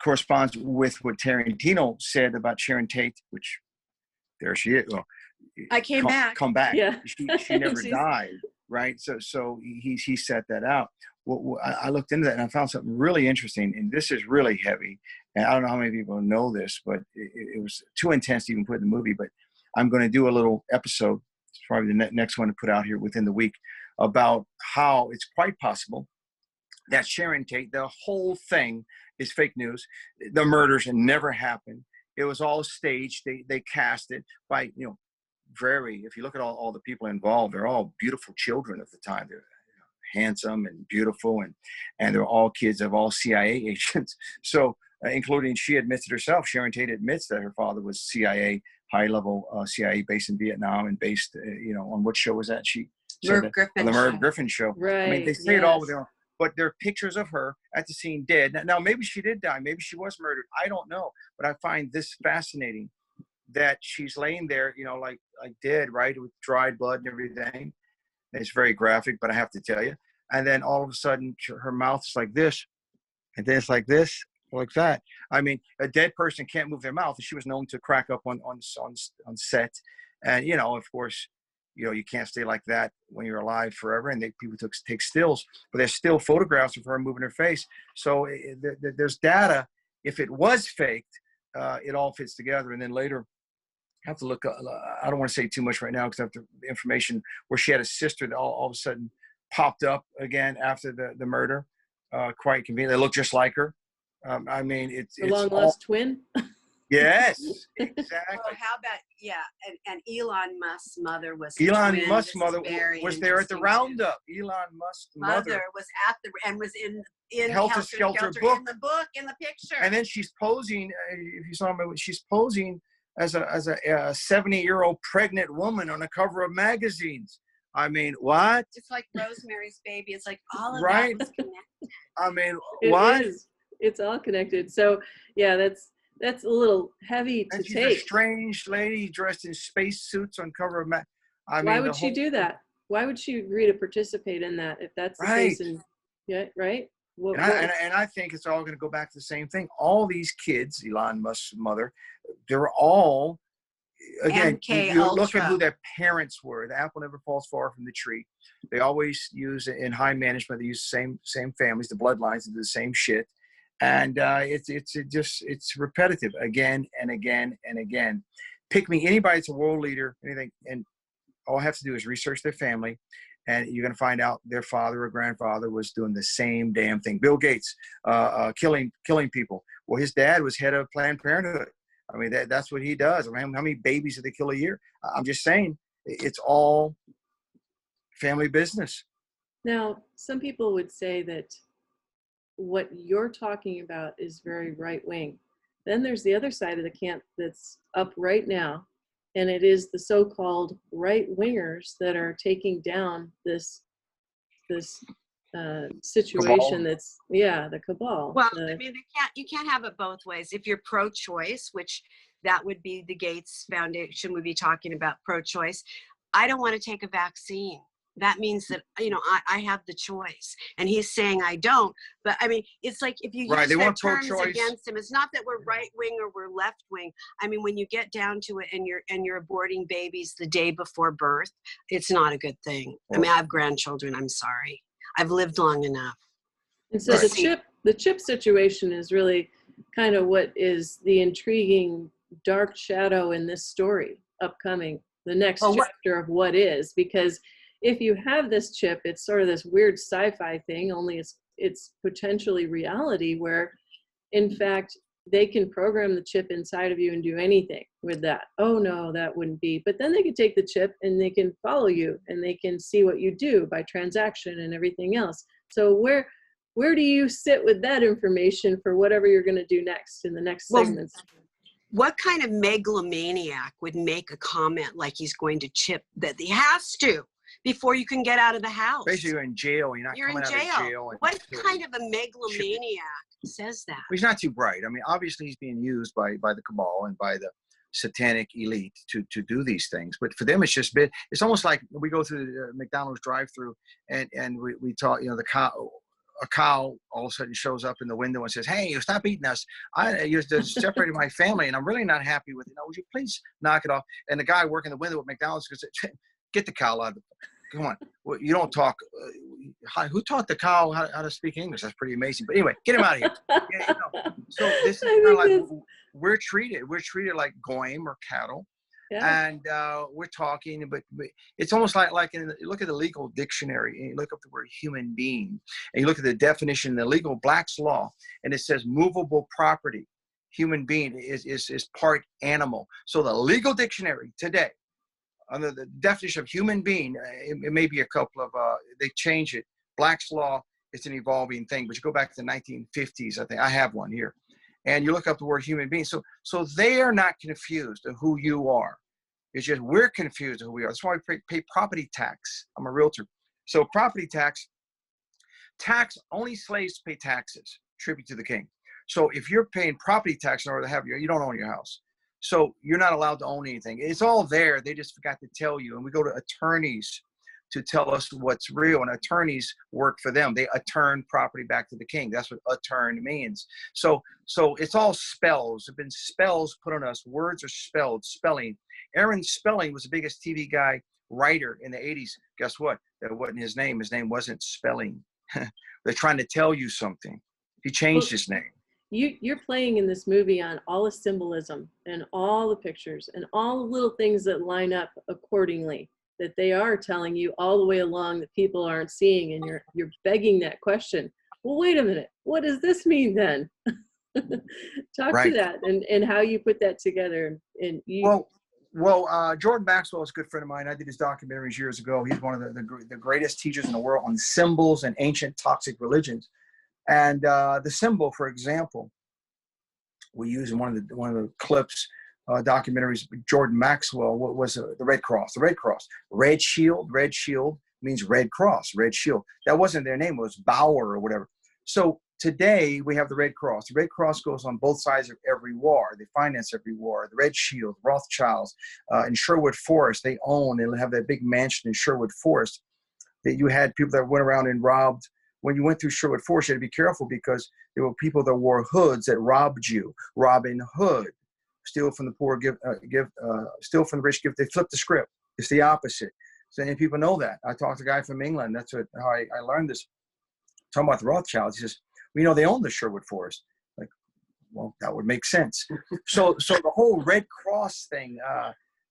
corresponds with what Tarantino said about Sharon Tate, which there she is. Well, I came back. Come back. Yeah. She never died, right? So he set that out. Well, I looked into that and I found something really interesting, and this is really heavy. And I don't know how many people know this, but it was too intense to even put in the movie. But I'm going to do a little episode, it's probably the next one to put out here within the week, about how it's quite possible that Sharon Tate, the whole thing is fake news. The murders never happened. It was all staged. They cast it by, if you look at all the people involved, they're all beautiful children at the time. They're handsome and beautiful, and they're all kids of all CIA agents. So, including, she admits it herself. Sharon Tate admits that her father was CIA, high-level CIA based in Vietnam, and based, on what show was that? Merv Griffin. On the Merv Griffin show. Right. I mean, they say it all with their own. But there are pictures of her at the scene dead. Now, maybe she did die. Maybe she was murdered. I don't know. But I find this fascinating, that she's laying there, like dead, right, with dried blood and everything. It's very graphic, but I have to tell you. And then all of a sudden, her mouth is like this, and then it's like this, like that. I mean, a dead person can't move their mouth. She was known to crack up on set. And, of course, you can't stay like that when you're alive forever. And people take stills, but there's still photographs of her moving her face. So there's data. If it was faked, it all fits together. And then later, I have to look. I don't want to say too much right now because I have the information where she had a sister that all of a sudden popped up again after the murder. Quite convenient. They look just like her. I mean, it's long lost twin. Yes, exactly. Well, how about and Elon Musk's mother was Elon Musk's mother was there at the roundup. Elon Musk's mother was at was in Helter Skelter book. In the picture. And then she's posing. If you saw her, she's posing as a 70-year-old pregnant woman on the cover of magazines. I mean, what? It's like Rosemary's Baby. It's like all of right? that was connected. I mean, what? It's all connected. So yeah, that's a little heavy to she's take. A strange lady dressed in space suits on cover of Why would she do that? Why would she agree to participate in that if that's the case? And right. And I think it's all going to go back to the same thing. All these kids, Elon Musk's mother, they're all, again, you look at who their parents were. The apple never falls far from the tree. They always use, in high management, they use the same families, the bloodlines, do the same shit. And it's repetitive again and again and again. Pick me anybody that's a world leader, anything, and all I have to do is research their family, and you're going to find out their father or grandfather was doing the same damn thing. Bill Gates, killing people. Well, his dad was head of Planned Parenthood. I mean, that's what he does. I mean, how many babies do they kill a year? I'm just saying, it's all family business. Now, some people would say that what you're talking about is very right wing. Then there's the other side of the camp that's up right now, and it is the so-called right wingers that are taking down this situation. Cabal. The cabal. Well, I mean, you can't have it both ways. If you're pro-choice, which that would be the Gates Foundation would be talking about pro-choice. I don't want to take a vaccine. that means that, you know, I have the choice. And he's saying I don't. But I mean, it's like if you Right. use They their want terms pro-choice. against him, it's not that we're right wing or we're left wing. I mean, when you get down to it and you're aborting babies the day before birth, it's not a good thing. I mean, I have grandchildren. I'm sorry. I've lived long enough. And so Right. the chip situation is really kind of what is the intriguing dark shadow in this story upcoming, the next chapter of what is, because if you have this chip, it's sort of this weird sci-fi thing, only it's potentially reality where in fact they can program the chip inside of you and do anything with that. Oh no, that wouldn't be. But then they can take the chip and they can follow you and they can see what you do by transaction and everything else. So where do you sit with that information for whatever you're going to do next in the next segments? What kind of megalomaniac would make a comment like he's going to chip that he has to before you can get out of the house? Basically, you're in jail. You're in jail. What kind of a megalomaniac says that? Well, he's not too bright. I mean, obviously he's being used by the cabal and by the satanic elite to do these things. But for them, it's almost like we go through the McDonald's drive-through and we talk, you know, a cow all of a sudden shows up in the window and says, "Hey, you stop eating us. You're separating my family, and I'm really not happy with it. Now, would you please knock it off?" And the guy working the window at McDonald's goes, "Get the cow out of the, come on. Well, you don't talk. Who taught the cow how to speak English? That's pretty amazing. But anyway, get him out of here." Yeah, you know, so this is kind of like we're treated like goyim or cattle. Yeah. And we're talking, but it's almost like look at the legal dictionary and you look up the word human being and you look at the definition in the legal Black's law and it says movable property. Human being is part animal. So the legal dictionary today, under the definition of human being, it may be a couple of, they change it. Black's law, it's an evolving thing, but you go back to the 1950s, I think. I have one here. And you look up the word human being. So they are not confused of who you are. It's just we're confused of who we are. That's why we pay property tax. I'm a realtor. So property tax, only slaves pay taxes, tribute to the king. So if you're paying property tax in order to have you don't own your house. So you're not allowed to own anything. It's all there. They just forgot to tell you. And we go to attorneys to tell us what's real. And attorneys work for them. They attorn property back to the king. That's what attorn means. So it's all spells. There have been spells put on us. Words are spelled, spelling. Aaron Spelling was the biggest TV guy writer in the 80s. Guess what? That wasn't his name. His name wasn't Spelling. They're trying to tell you something. He changed his name. You're playing in this movie on all the symbolism and all the pictures and all the little things that line up accordingly, that they are telling you all the way along that people aren't seeing, and you're begging that question. Well, wait a minute. What does this mean then? Talk to that and how you put that together. And you. Well, Jordan Maxwell is a good friend of mine. I did his documentaries years ago. He's one of the greatest teachers in the world on symbols and ancient toxic religions. And the symbol, for example, we use in one of the clips, documentaries, Jordan Maxwell, what was the Red Cross? The Red Cross. Red shield means Red Cross, Red Shield. That wasn't their name. It was Bauer or whatever. So today we have the Red Cross. The Red Cross goes on both sides of every war. They finance every war. The Red Shield, Rothschilds, in Sherwood Forest, they own and have that big mansion in Sherwood Forest that you had people that went around and robbed. When you went through Sherwood Forest, you had to be careful because there were people that wore hoods that robbed you. Robin Hood, steal from the poor, steal from the rich, give. They flipped the script. It's the opposite. So many people know that. I talked to a guy from England. That's how I learned this. Talking about the Rothschilds, he says, "We know they own the Sherwood Forest." Like, well, that would make sense. So the whole Red Cross thing.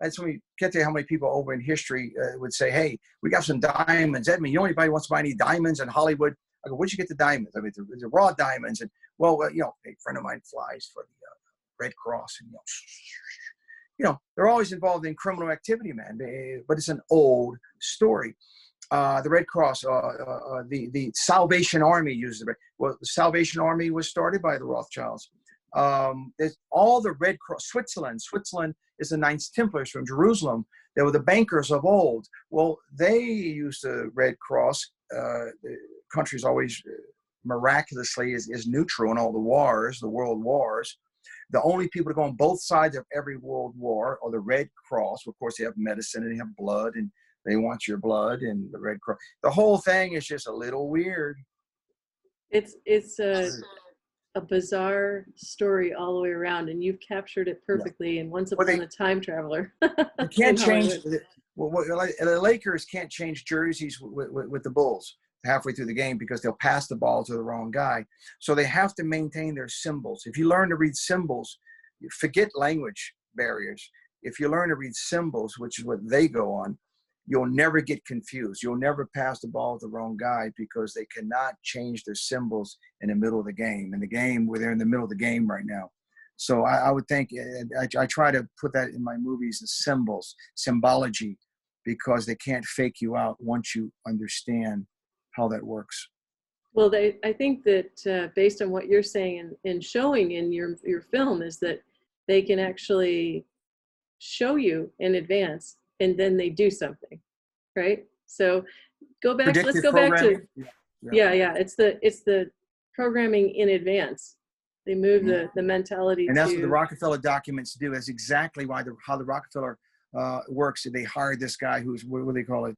That's when we get to how many people over in history would say, "Hey, we got some diamonds." Edmund, you know anybody wants to buy any diamonds in Hollywood? I go, "Where'd you get the diamonds?" I mean, they're raw diamonds. And well, a friend of mine flies for the Red Cross, and they're always involved in criminal activity, man. But it's an old story. The Red Cross, the Salvation Army uses it. Well, the Salvation Army was started by the Rothschilds. There's all the Red Cross. Switzerland is the Knights Templars from Jerusalem. They were the bankers of old. Well, they used the Red Cross. The country's always miraculously is neutral in all the wars, the world wars. The only people to go on both sides of every world war are the Red Cross. Of course, they have medicine and they have blood and They want your blood and the Red Cross. The whole thing is just a little weird. It's a bizarre story all the way around, and you've captured it perfectly in Once Upon a Time Traveler. They can't in change. Hollywood. The Lakers can't change jerseys with the Bulls halfway through the game because they'll pass the ball to the wrong guy. So they have to maintain their symbols. If you learn to read symbols, you forget language barriers. If you learn to read symbols, which is what they go on, you'll never get confused. You'll never pass the ball to the wrong guy because they cannot change their symbols in the middle of the game. In the game, where they're in the middle of the game right now. So I would think, I try to put that in my movies as symbols, symbology, because they can't fake you out once you understand how that works. Well, I think that based on what you're saying and showing in your film is that they can actually show you in advance and then they do something, right? So go back, Predictive let's go back to, yeah. It's the programming in advance. They move the mentality and that's to, what the Rockefeller documents do. That's exactly why how the Rockefeller works. They hired this guy who's, what do they call it?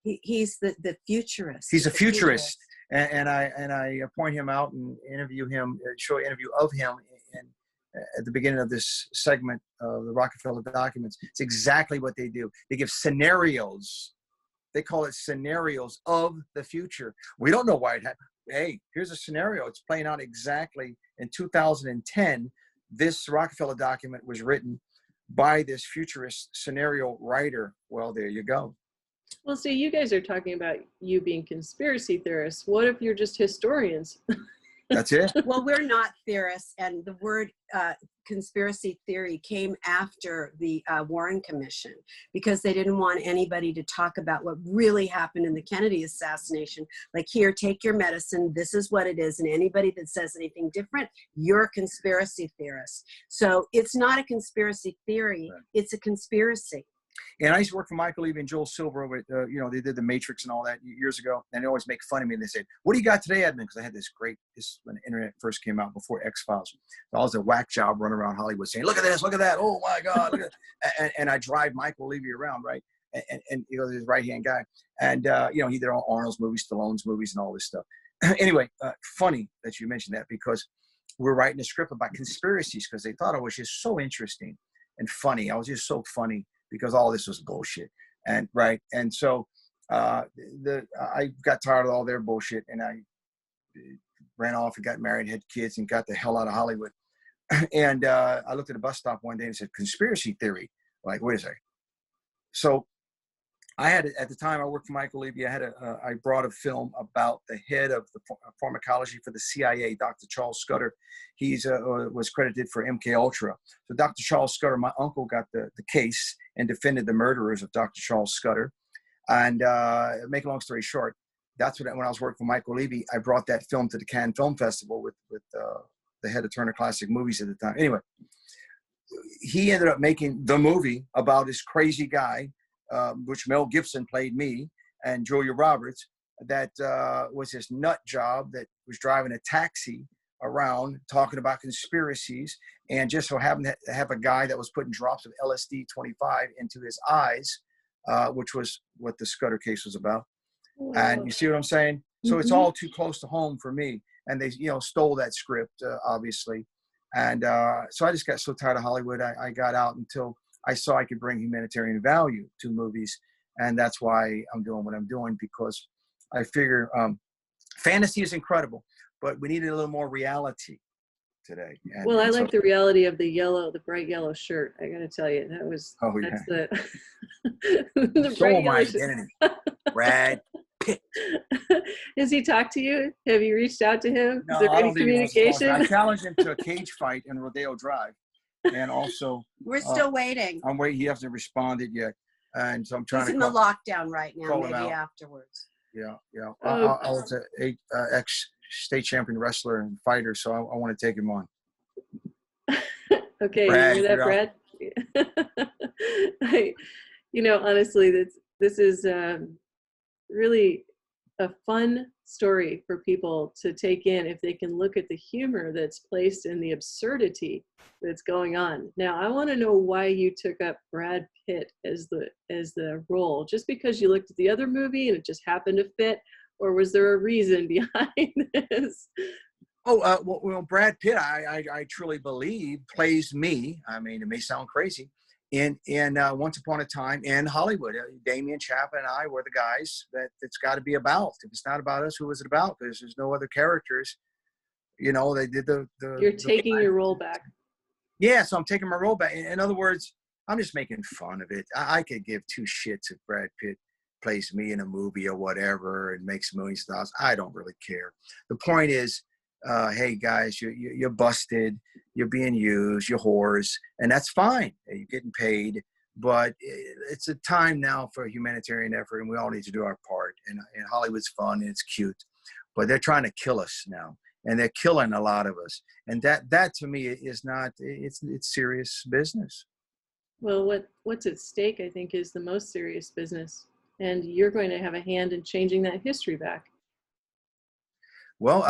He's the futurist. He's a futurist. And I point him out and interview him, show an interview of him at the beginning of this segment of the Rockefeller documents. It's exactly what they do. They give scenarios. They call it scenarios of the future. We don't know why it happened. Hey, here's a scenario. It's playing out exactly in 2010. This Rockefeller document was written by this futurist scenario writer. Well, there you go. well, see, you guys are talking about you being conspiracy theorists. What if you're just historians? That's it. Well, we're not theorists, and the word conspiracy theory came after the Warren Commission because they didn't want anybody to talk about what really happened in the Kennedy assassination. Like, here, take your medicine. This is what it is. And anybody that says anything different, you're a conspiracy theorist. So it's not a conspiracy theory. Right. It's a conspiracy. And I used to work for Michael Levy and Joel Silver over at, they did The Matrix and all that years ago. And they always make fun of me. And they said, what do you got today, Edmund? Because I had this when the internet first came out before X-Files. So I was a whack job running around Hollywood saying, look at this, look at that. Oh my God. Look at and I drive Michael Levy around, right? And his right-hand guy. And, he did all Arnold's movies, Stallone's movies and all this stuff. Anyway, funny that you mentioned that because we're writing a script about conspiracies because they thought I was just so interesting and funny. I was just so funny. Because all this was bullshit, and so I got tired of all their bullshit, and I ran off and got married, had kids, and got the hell out of Hollywood. And I looked at a bus stop one day and said, "Conspiracy theory." Like, wait a second. So I had, at the time I worked for Michael Levy, I brought a film about the head of the pharmacology for the CIA, Dr. Charles Scudder. He's was credited for MK Ultra. So Dr. Charles Scudder, my uncle, got the case and defended the murderers of Dr. Charles Scudder. And make a long story short, that's when I was working for Michael Levy, I brought that film to the Cannes Film Festival with the head of Turner Classic Movies at the time. Anyway, he ended up making the movie about this crazy guy, which Mel Gibson played me, and Julia Roberts, that was this nut job that was driving a taxi around talking about conspiracies, and just so happened to have a guy that was putting drops of LSD-25 into his eyes, which was what the Scudder case was about. Wow. And you see what I'm saying? So it's all too close to home for me. And they, stole that script, obviously. And so I just got so tired of Hollywood, I got out until I saw I could bring humanitarian value to movies. And that's why I'm doing what I'm doing, because I figure fantasy is incredible, but we needed a little more reality today. Well, I like the reality of the bright yellow shirt. I got to tell you, that's the Stole my identity. Brad Pitt. Has he talked to you? Have you reached out to him? No, Is there I any don't think communication? I challenged him to a cage fight in Rodeo Drive. And also, we're still waiting. I'm waiting. He hasn't responded yet. And so I'm trying He's in the lockdown right now, maybe afterwards. Yeah. Oh. I was an ex-state champion wrestler and fighter, so I want to take him on. Okay, Brad, you hear that, Brad? Honestly, this is really a fun story for people to take in if they can look at the humor that's placed in the absurdity that's going on. Now, I want to know why you took up Brad Pitt as the role. Just because you looked at the other movie and it just happened to fit, or was there a reason behind this? Oh, well, Brad Pitt, I truly believe plays me. I mean, it may sound crazy. In Once Upon a Time in Hollywood, Damien Chapa and I were the guys that it's got to be about. If it's not about us, who is it about? Because there's no other characters. You know, they did the. You're taking your role back. Yeah, so I'm taking my role back. In other words, I'm just making fun of it. I could give two shits if Brad Pitt plays me in a movie or whatever and makes millions of dollars. I don't really care. The point is, hey guys, you're busted, you're being used, you're whores, and that's fine. You're getting paid, but it's a time now for a humanitarian effort, and we all need to do our part. And Hollywood's fun and it's cute, but they're trying to kill us now, and they're killing a lot of us. And that to me is not. It's serious business. Well, what's at stake, I think, is the most serious business, and you're going to have a hand in changing that history back. Well,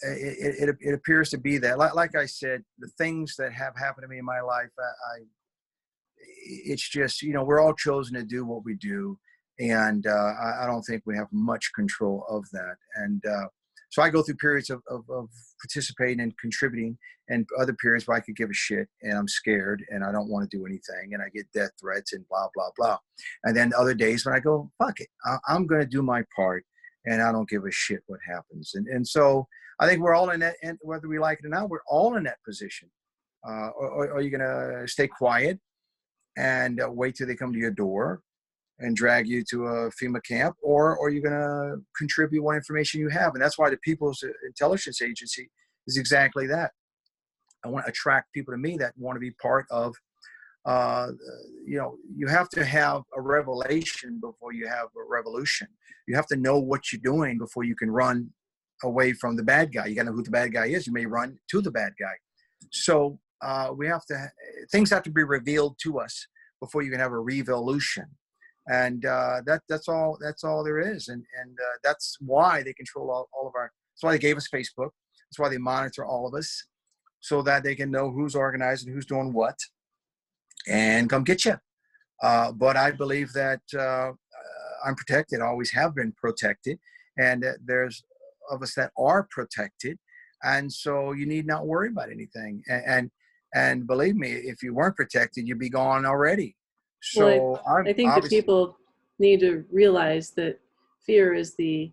it appears to be that. Like I said, the things that have happened to me in my life, it's just, you know, we're all chosen to do what we do, and I don't think we have much control of that. And so I go through periods of participating and contributing, and other periods where I could give a shit and I'm scared and I don't want to do anything, and I get death threats and blah blah blah. And then other days when I go, fuck it, I'm going to do my part. And I don't give a shit what happens. And so I think we're all in that, and whether we like it or not, we're all in that position. Or are you going to stay quiet and wait till they come to your door and drag you to a FEMA camp? Or are you going to contribute what information you have? And that's why the People's Intelligence Agency is exactly that. I want to attract people to me that want to be part of, you know, you have to have a revelation before you have a revolution. You have to know what you're doing before you can run away from the bad guy. You got to know who the bad guy is. You may run to the bad guy. So things have to be revealed to us before you can have a revolution. And that's all there is. And that's why they control all of our, that's why they gave us Facebook. That's why they monitor all of us, so that they can know who's organized and who's doing what, and come get you. But I believe that I'm protected, always have been protected, and there's of us that are protected, and so you need not worry about anything. And believe me, if you weren't protected, you'd be gone already. So well, I think that people need to realize that fear is the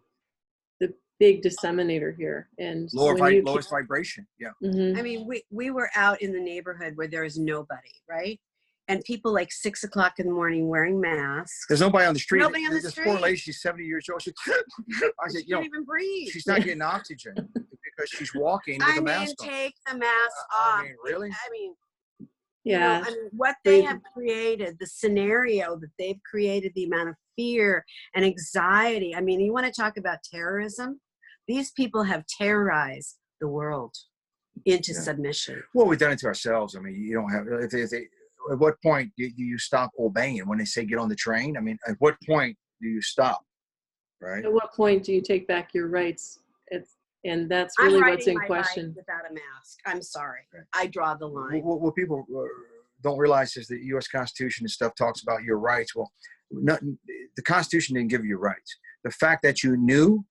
big disseminator here, and lowest vibration. Yeah. Mm-hmm. I mean, we were out in the neighborhood where there is nobody, right? And people like 6 o'clock in the morning wearing masks. There's nobody on the street. Nobody on the street. This poor lady, she's 70 years old. I said, she can't even breathe. She's not getting oxygen because she's walking with a mask on. Take the mask off. I mean, really? I mean, yeah. You know, I mean, what they have created, the scenario that they've created, the amount of fear and anxiety. I mean, you want to talk about terrorism? These people have terrorized the world into submission. Well, we've done it to ourselves. I mean, you don't have, if they, at what point do you stop obeying when they say get on the train? I mean, at what point do you stop, right? At what point do you take back your rights? And that's really what's in question. Without a mask, I'm sorry, I draw the line. What people don't realize is the U.S. Constitution and stuff talks about your rights. Well, the Constitution didn't give you rights. The fact that you knew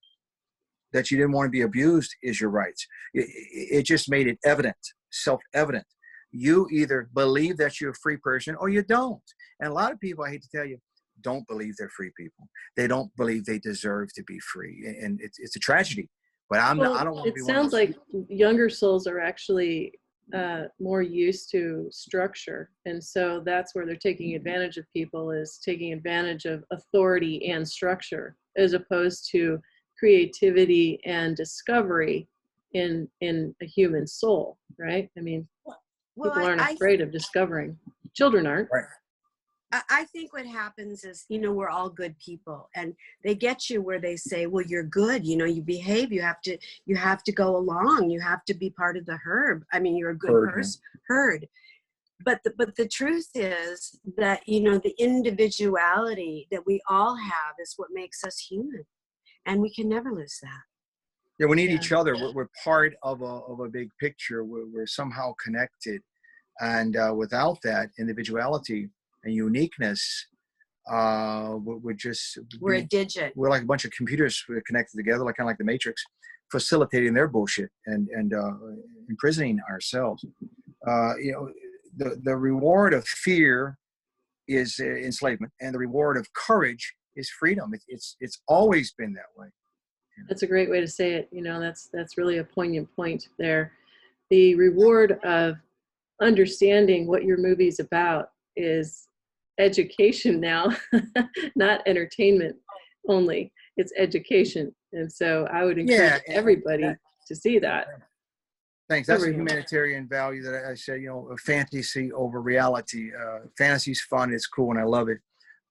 that you didn't want to be abused is your rights. It just made it evident, self-evident. You either believe that you're a free person or you don't. And a lot of people, I hate to tell you, don't believe they're free people. They don't believe they deserve to be free. And it's a tragedy. But I don't want to be one of those. It sounds like younger souls are actually more used to structure. And so that's where they're taking advantage of people, is taking advantage of authority and structure, as opposed to creativity and discovery in a human soul, right? I mean, people aren't afraid of discovering. Children aren't. Right. I think what happens is, you know, we're all good people, and they get you where they say, well, you're good, you know, you behave, you have to go along, you have to be part of the herd. I mean, you're a good person, herd. But the truth is that, you know, the individuality that we all have is what makes us human. And we can never lose that. Yeah, we need Yeah. each other. We're part of a big picture. We're somehow connected, and without that individuality and uniqueness, we're just We're a digit. we're like a bunch of computers connected together, like kind of like the Matrix, facilitating their bullshit and imprisoning ourselves. You know, the reward of fear is enslavement, and the reward of courage is freedom. It's always been that way. That's a great way to say it. You know, that's really a poignant point there. The reward of understanding what your movie's about is education now, not entertainment only. It's education. And so I would encourage everybody to see that. Thanks. That's a Everyone. humanitarian value that I say, you know, a fantasy over reality. Fantasy's fun, it's cool, and I love it.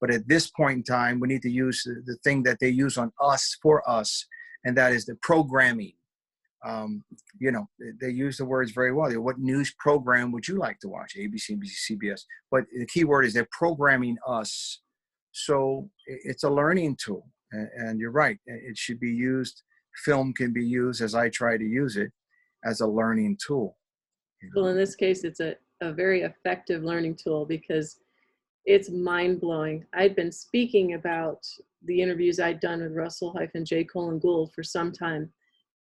But at this point in time, we need to use the thing that they use on us for us, and that is the programming. You know, they use the words very well. What news program would you like to watch? ABC, NBC, CBS. But the key word is they're programming us. So it's a learning tool. And you're right. It should be used. Film can be used, as I try to use it, as a learning tool. Well, in this case, it's a very effective learning tool because it's mind-blowing. I'd been speaking about the interviews I'd done with Russell-J. Colin Gould for some time.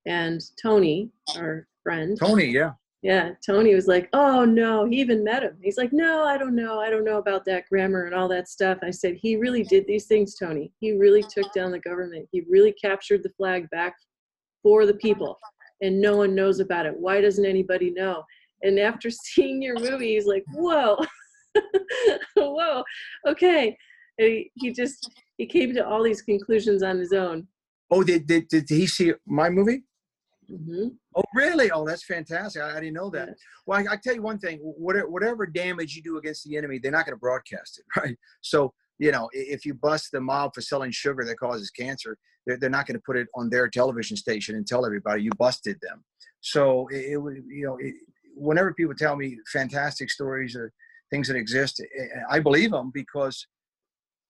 And Tony, our friend. Tony, yeah. Yeah, Tony was like, oh no, he even met him. He's like, no, I don't know about that grammar and all that stuff. I said, he really did these things, Tony. He really took down the government. He really captured the flag back for the people. And no one knows about it. Why doesn't anybody know? And after seeing your movie, he's like, whoa, whoa, okay. And he came to all these conclusions on his own. Oh, did he see my movie? Mm-hmm. Oh, really? Oh, that's fantastic. I didn't know that. Yeah. Well, I tell you one thing, whatever damage you do against the enemy, they're not going to broadcast it, right? So, you know, if you bust the mob for selling sugar that causes cancer, they're not going to put it on their television station and tell everybody you busted them. So it would, you know, whenever people tell me fantastic stories or things that exist, I believe them because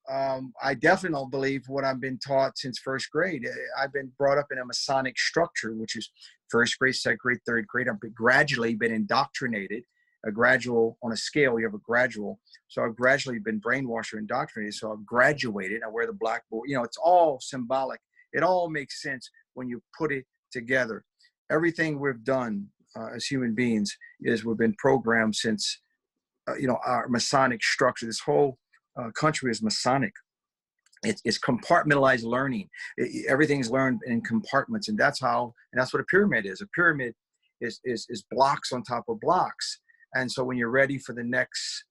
I definitely don't believe what I've been taught since first grade. I've been brought up in a Masonic structure, which is first grade, second grade, third grade. I've gradually been indoctrinated, a gradual on a scale. You have a gradual. So I've gradually been brainwashed or indoctrinated. So I've graduated. I wear the black board. You know, it's all symbolic. It all makes sense when you put it together. Everything we've done as human beings is we've been programmed since, you know, our Masonic structure. This whole country is Masonic. It's compartmentalized learning. Everything's learned in compartments, and that's what a pyramid is. A pyramid is blocks on top of blocks. And so when you're ready for the next,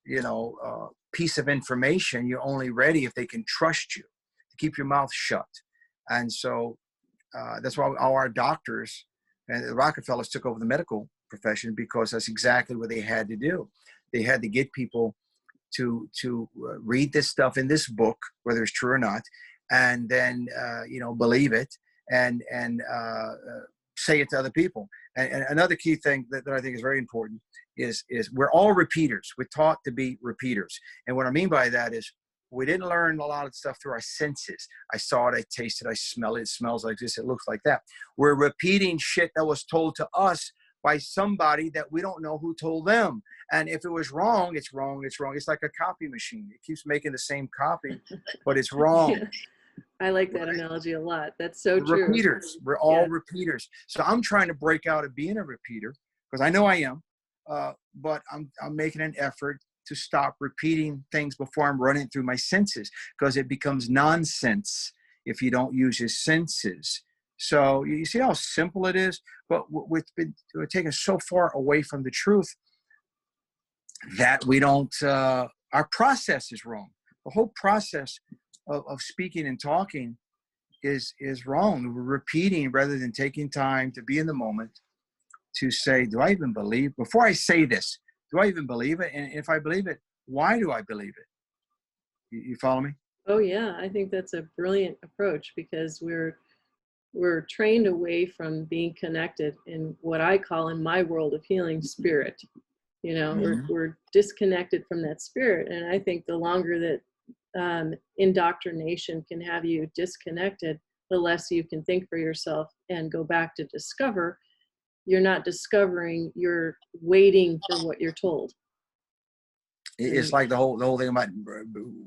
you know, piece of information, you're only ready if they can trust you to keep your mouth shut. And so that's why all our doctors and the Rockefellers took over the medical profession, because that's exactly what they had to do. They had to get people to read this stuff in this book, whether it's true or not, and then you know, believe it and say it to other people. And another key thing that I think is very important is we're all repeaters. We're taught to be repeaters. And what I mean by that is we didn't learn a lot of stuff through our senses. I saw it, I tasted, I smell it, it smells like this, it looks like that. We're repeating shit that was told to us by somebody that we don't know who told them. And if it was wrong, it's wrong, it's wrong. It's like a copy machine. It keeps making the same copy, but it's wrong. Yeah. I like that analogy a lot. That's so true. Repeaters. We're all repeaters. So I'm trying to break out of being a repeater, because I know I am, but I'm making an effort to stop repeating things before I'm running through my senses, because it becomes nonsense if you don't use your senses. So you see how simple it is, but we're taken so far away from the truth that we don't, our process is wrong. The whole process of speaking and talking is wrong. We're repeating rather than taking time to be in the moment to say, do I even believe, before I say this, do I even believe it? And if I believe it, why do I believe it? You follow me? Oh yeah, I think that's a brilliant approach, because we're trained away from being connected in what I call, in my world of healing, spirit. You know, we're disconnected from that spirit. And I think the longer that indoctrination can have you disconnected, the less you can think for yourself and go back to discover. You're not discovering, you're waiting for what you're told. It's like the whole thing about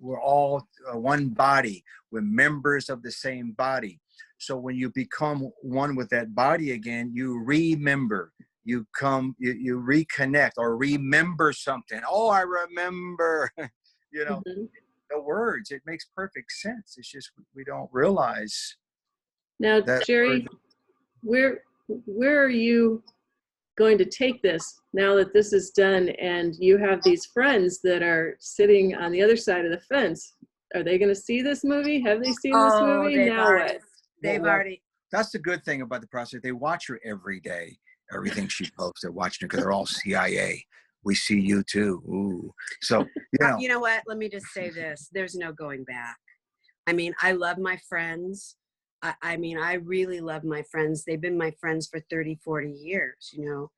we're all one body. We're members of the same body. So when you become one with that body again, you remember. You reconnect or remember something. Oh, I remember. You know, the words. It makes perfect sense. It's just we don't realize. Now, Jerry, where are you going to take this now that this is done and you have these friends that are sitting on the other side of the fence? Are they going to see this movie? Have they seen this movie? Now what? They've already. That's the good thing about the process. They watch her every day. Everything she posts, they're watching her because they're all CIA. We see you too. Ooh. So, you know what? Let me just say this. There's no going back. I mean, I love my friends. I mean, I really love my friends. They've been my friends for 30, 40 years, you know,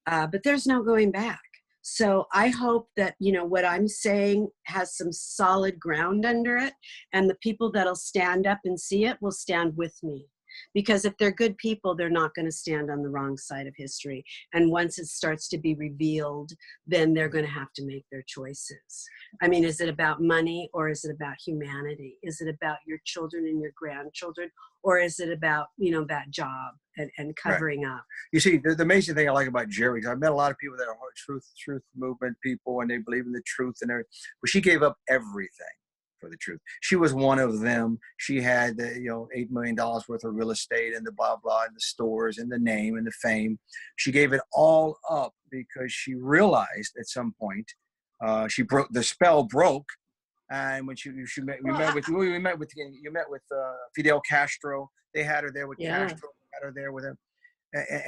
but there's no going back. So I hope that, you know, what I'm saying has some solid ground under it, and the people that'll stand up and see it will stand with me. Because if they're good people, they're not going to stand on the wrong side of history. And once it starts to be revealed, then they're going to have to make their choices. I mean, is it about money, or is it about humanity? Is it about your children and your grandchildren, or is it about, you know, that job and covering up? You see, the amazing thing I like about Jerry, I've met a lot of people that are truth movement people, and they believe in the truth and everything, but she gave up everything for the truth. She was one of them. She had the, you know, $8 million worth of real estate and the blah blah and the stores and the name and the fame. She gave it all up because she realized at some point the spell broke. And when you met with Fidel Castro. They had her there with Castro. Had her there with him.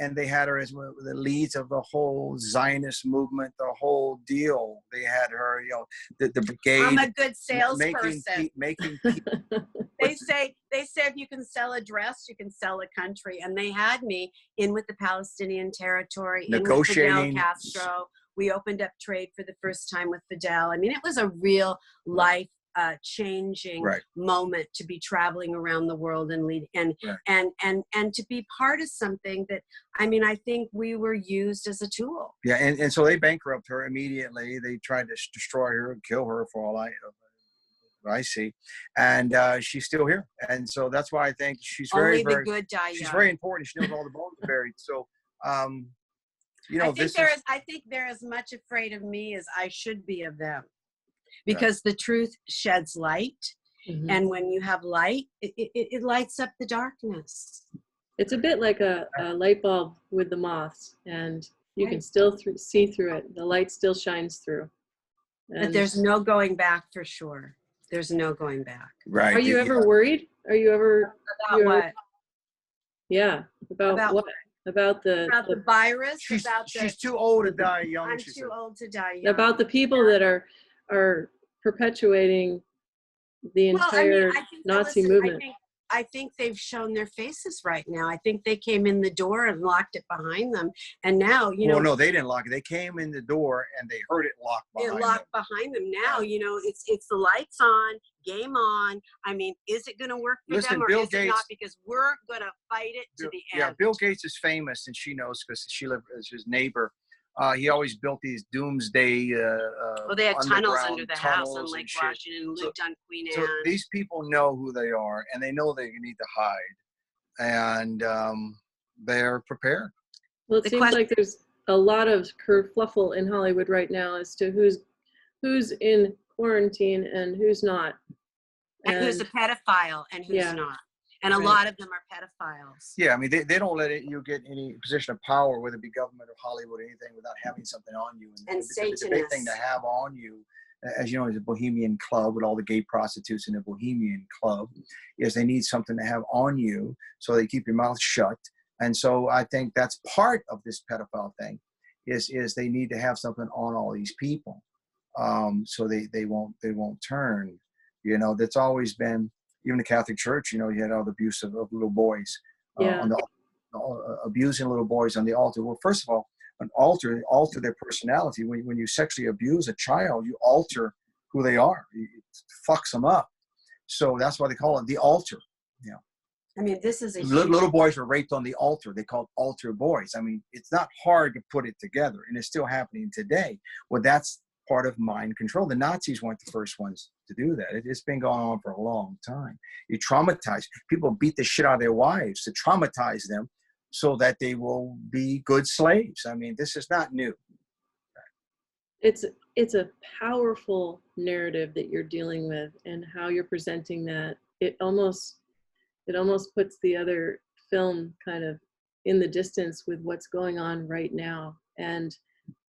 And they had her as one of the leads of the whole Zionist movement, the whole deal. They had her, you know, the brigade. I'm a good salesperson. Making they say if you can sell a dress, you can sell a country. And they had me in with the Palestinian territory, negotiating. In with Fidel Castro. We opened up trade for the first time with Fidel. I mean, it was a real life changing moment to be traveling around the world and lead and to be part of something that, I mean, I think we were used as a tool. Yeah, and so they bankrupted her immediately. They tried to destroy her and kill her for all I see, and she's still here. And so that's why I think she's very good die she's young. Very important. She knows all the bones are buried. So you know, I think they're as much afraid of me as I should be of them. Because the truth sheds light, and when you have light, it lights up the darkness. It's a bit like a light bulb with the moths, and you can still see through it. The light still shines through. And but there's no going back for sure. There's no going back. Right. Are you ever worried? Are you ever about what? Yeah. About what? About the virus. She's too old to die young. I'm too old to die young. About the people that are perpetuating the entire Nazi movement. I think they've shown their faces right now. I think they came in the door and locked it behind them, and now you know. Well, no, they didn't lock it. They came in the door and they heard it locked behind them. It locked behind them. Now you know it's the lights on, game on. I mean, is it going to work for them, or Bill is Gates, it not? Because we're going to fight it to the end. Yeah, Bill Gates is famous, and she knows because she lived as his neighbor. He always built these doomsday they had tunnels under the house on Lake Washington and lived on Queen Anne. So these people know who they are, and they know they need to hide, and they're prepared. Well, it seems like there's a lot of kerfluffle in Hollywood right now as to who's in quarantine and who's not. And who's a pedophile and who's not. And a lot of them are pedophiles. Yeah, I mean, they don't let you get any position of power, whether it be government or Hollywood or anything, without having something on you. And it's a big thing to have on you, as you know, as a Bohemian Club with all the gay prostitutes in the Bohemian Club, is they need something to have on you so they keep your mouth shut. And so I think that's part of this pedophile thing, is they need to have something on all these people, so they won't turn. You know, that's always been. Even the Catholic Church, you know, you had all the abuse of little boys, abusing little boys on the altar. Well, first of all, an altar their personality. When you sexually abuse a child, you alter who they are. It fucks them up. So that's why they call it the altar. You know. I mean, this is a little boys were raped on the altar. They called altar boys. I mean, it's not hard to put it together, and it's still happening today. Well, that's part of mind control. The Nazis weren't the first ones to do that. It's been going on for a long time. You traumatize people, beat the shit out of their wives to traumatize them so that they will be good slaves. I mean, this is not new. It's a powerful narrative that you're dealing with, and how you're presenting that. It almost puts the other film kind of in the distance with what's going on right now. And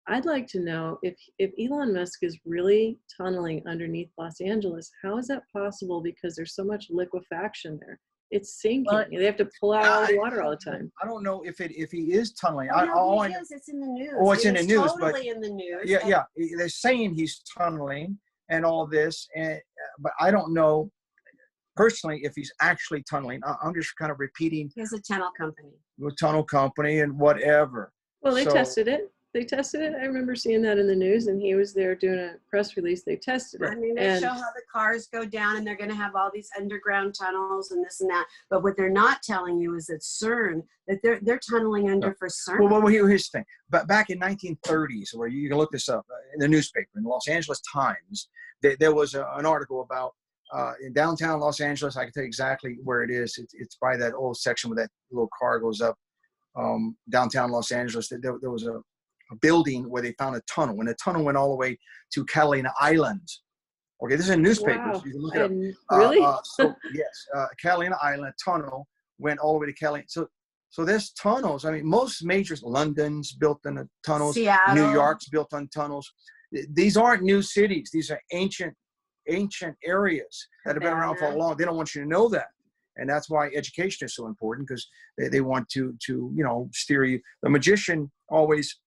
I'd like to know if Elon Musk is really tunneling underneath Los Angeles, how is that possible? Because there's so much liquefaction there. It's sinking. Well, they have to pull out all the water all the time. I don't know if he is tunneling. No, he is. It's in the news. Oh, it's in the news. Totally in the news. Yeah. They're saying he's tunneling and all this, but I don't know personally if he's actually tunneling. I'm just kind of repeating. He has a tunnel company. A tunnel company and whatever. Well, they tested it. They tested it. I remember seeing that in the news, and he was there doing a press release. They tested it. I mean, they show how the cars go down, and they're going to have all these underground tunnels and this and that. But what they're not telling you is that CERN, that they're tunneling under for CERN. Well, here's the thing. But back in 1930s, where you can look this up in the newspaper, in the Los Angeles Times, there was an article about in downtown Los Angeles. I can tell you exactly where it is. It's by that old section where that little car goes up. Downtown Los Angeles. There was a building where they found a tunnel, and the tunnel went all the way to Catalina Island. Okay, this is in newspapers. Wow. You can look it up. Really? So yes, Catalina Island tunnel went all the way to Catalina. So there's tunnels. I mean, most majors, London's built on tunnels. Seattle. New York's built on tunnels. These aren't new cities. These are ancient areas that have been around for a long. They don't want you to know that. And that's why education is so important, because they want to steer you. The magician always,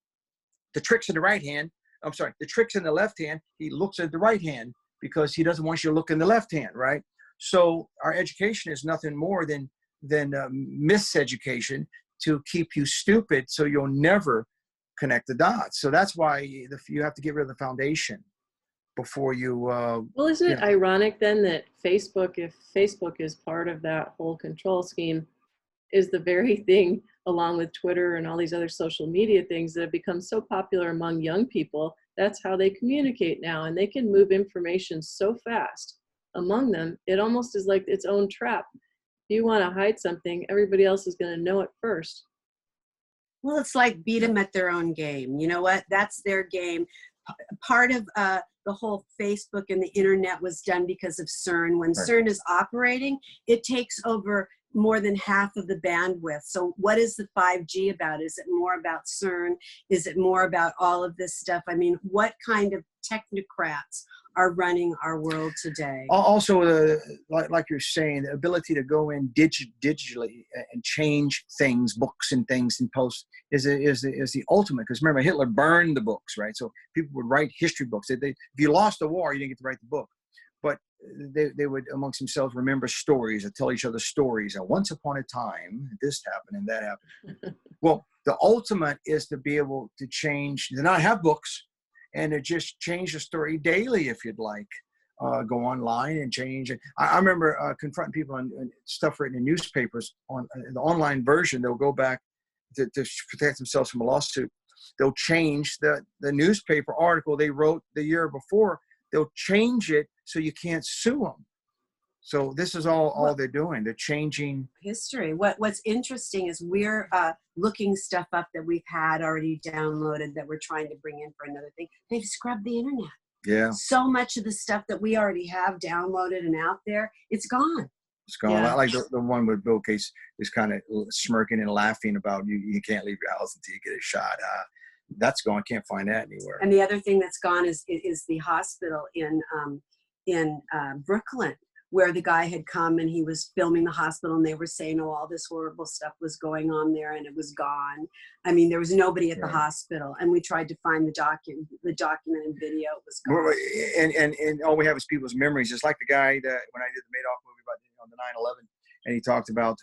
the trick's in the right hand. I'm sorry, the trick's in the left hand. He looks at the right hand because he doesn't want you to look in the left hand, right? So our education is nothing more than miseducation to keep you stupid, so you'll never connect the dots. So that's why you have to get rid of the foundation before you. Well, isn't it ironic then that Facebook, if Facebook is part of that whole control scheme, is the very thing, along with Twitter and all these other social media things, that have become so popular among young people? That's how they communicate now, and they can move information so fast among them. It almost is like its own trap. If you want to hide something, everybody else is going to know it first. Well, it's like beat them at their own game. You know what? That's their game. Part of the whole Facebook and the internet was done because of CERN. When CERN is operating, it takes over more than half of the bandwidth. So what is the 5G about? Is it more about CERN? Is it more about all of this stuff? I mean, what kind of technocrats are running our world today? Also, like you're saying, the ability to go in digitally and change things, books and things, and post is the ultimate. Because remember, Hitler burned the books, right? So people would write history books. If you lost the war, you didn't get to write the book. But they would amongst themselves remember stories and tell each other stories. And once upon a time, this happened and that happened. Well, the ultimate is to be able to change, to not have books, and to just change the story daily if you'd like. Go online and change it. I remember confronting people on stuff written in newspapers on the online version. They'll go back to protect themselves from a lawsuit. They'll change the newspaper article they wrote the year before. They'll change it so you can't sue them. So this is all they're doing. They're changing history. What's interesting is we're looking stuff up that we've had already downloaded that we're trying to bring in for another thing. They've scrubbed the internet. Yeah. So much of the stuff that we already have downloaded and out there, it's gone. It's gone. Yeah. I like the one with Bill Gates is kind of smirking and laughing about you can't leave your house until you get a shot. That's gone. Can't find that anywhere. And the other thing that's gone is the hospital in Brooklyn, where the guy had come and he was filming the hospital, and they were saying, all this horrible stuff was going on there, and it was gone. I mean, there was nobody at the hospital, and we tried to find the document and video. It was gone. And all we have is people's memories. It's like the guy that when I did the Madoff movie about the 9/11. And he talked about,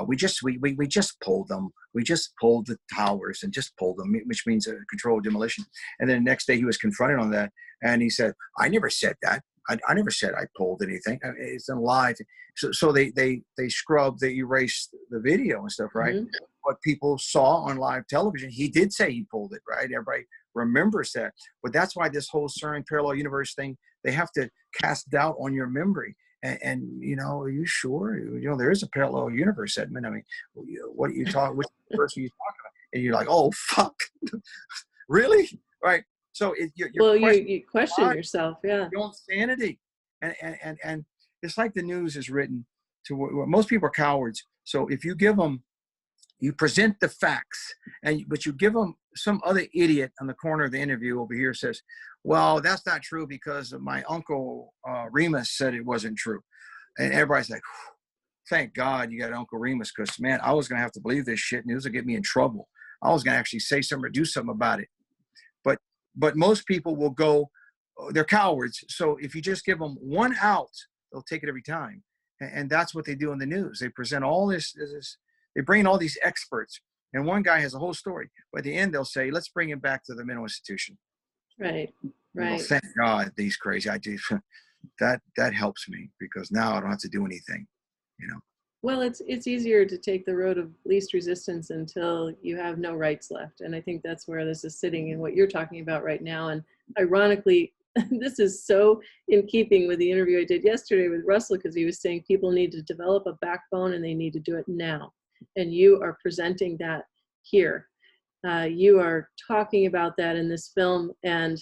we just pulled them. We just pulled the towers and just pulled them, which means a controlled demolition. And then the next day he was confronted on that. And he said, I never said that. I never said I pulled anything. It's in live. So they scrubbed, they erased the video and stuff, right? Mm-hmm. What people saw on live television, he did say he pulled it, right? Everybody remembers that. But that's why this whole CERN parallel universe thing, they have to cast doubt on your memory. And you know, are you sure? You know, there is a parallel universe, Edmund. I mean, what are you talking? Which person are you talking about? And you're like, oh fuck, really? Right? So you question yourself, yeah. Your own sanity, and it's like the news is written to where most people are cowards. So if you give them, you present the facts, but you give them, some other idiot on the corner of the interview over here says, well, that's not true because my uncle Remus said it wasn't true. And everybody's like, thank God you got Uncle Remus, because, man, I was going to have to believe this shit and it was going to get me in trouble. I was going to actually say something or do something about it. But most people will go, they're cowards. So if you just give them one out, they'll take it every time. And that's what they do in the news. They present all this, they bring all these experts. And one guy has a whole story. But at the end, they'll say, let's bring him back to the mental institution. Right. Well, thank God these crazy ideas. That helps me, because now I don't have to do anything, you know. Well, it's easier to take the road of least resistance until you have no rights left. And I think that's where this is sitting in what you're talking about right now. And ironically, this is so in keeping with the interview I did yesterday with Russell, because he was saying people need to develop a backbone and they need to do it now. And you are presenting that here. You are talking about that in this film, and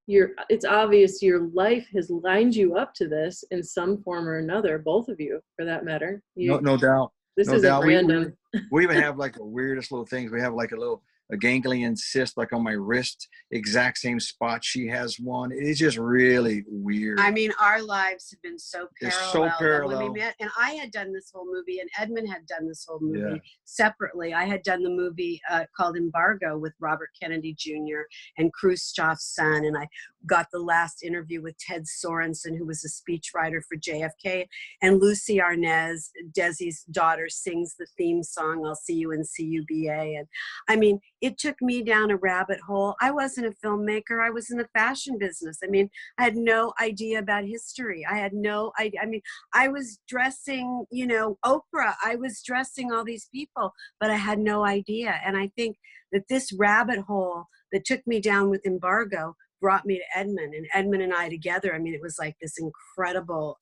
it's obvious your life has lined you up to this in some form or another, both of you, for that matter. No doubt. This isn't random. We even have like the weirdest little things. We have like a ganglion cyst like on my wrist, exact same spot. She has one. It's just really weird. I mean, our lives have been so parallel. When we met, and I had done this whole movie, and Edmund had done this whole movie separately. I had done the movie called Embargo with Robert Kennedy Jr. and Khrushchev's son, and I got the last interview with Ted Sorensen, who was a speechwriter for JFK, and Lucy Arnaz, Desi's daughter, sings the theme song, I'll See You in CUBA. And I mean, it took me down a rabbit hole. I wasn't a filmmaker. I was in the fashion business. I mean, I had no idea about history. I had no idea. I mean, I was dressing, you know, Oprah. I was dressing all these people, but I had no idea. And I think that this rabbit hole that took me down with Embargo brought me to Edmund, and Edmund and I together. I mean, it was like this incredible,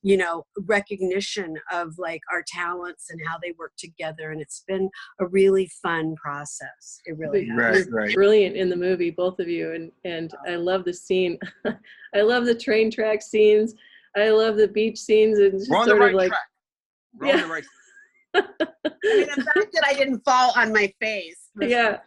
you know, recognition of like our talents and how they work together. And it's been a really fun process. It really has. You're brilliant in the movie, both of you. And I love the scene. I love the train track scenes. I love the beach scenes. And just We're on sort the right of like, track. We're on the right I mean, the fact that I didn't fall on my face. Yeah.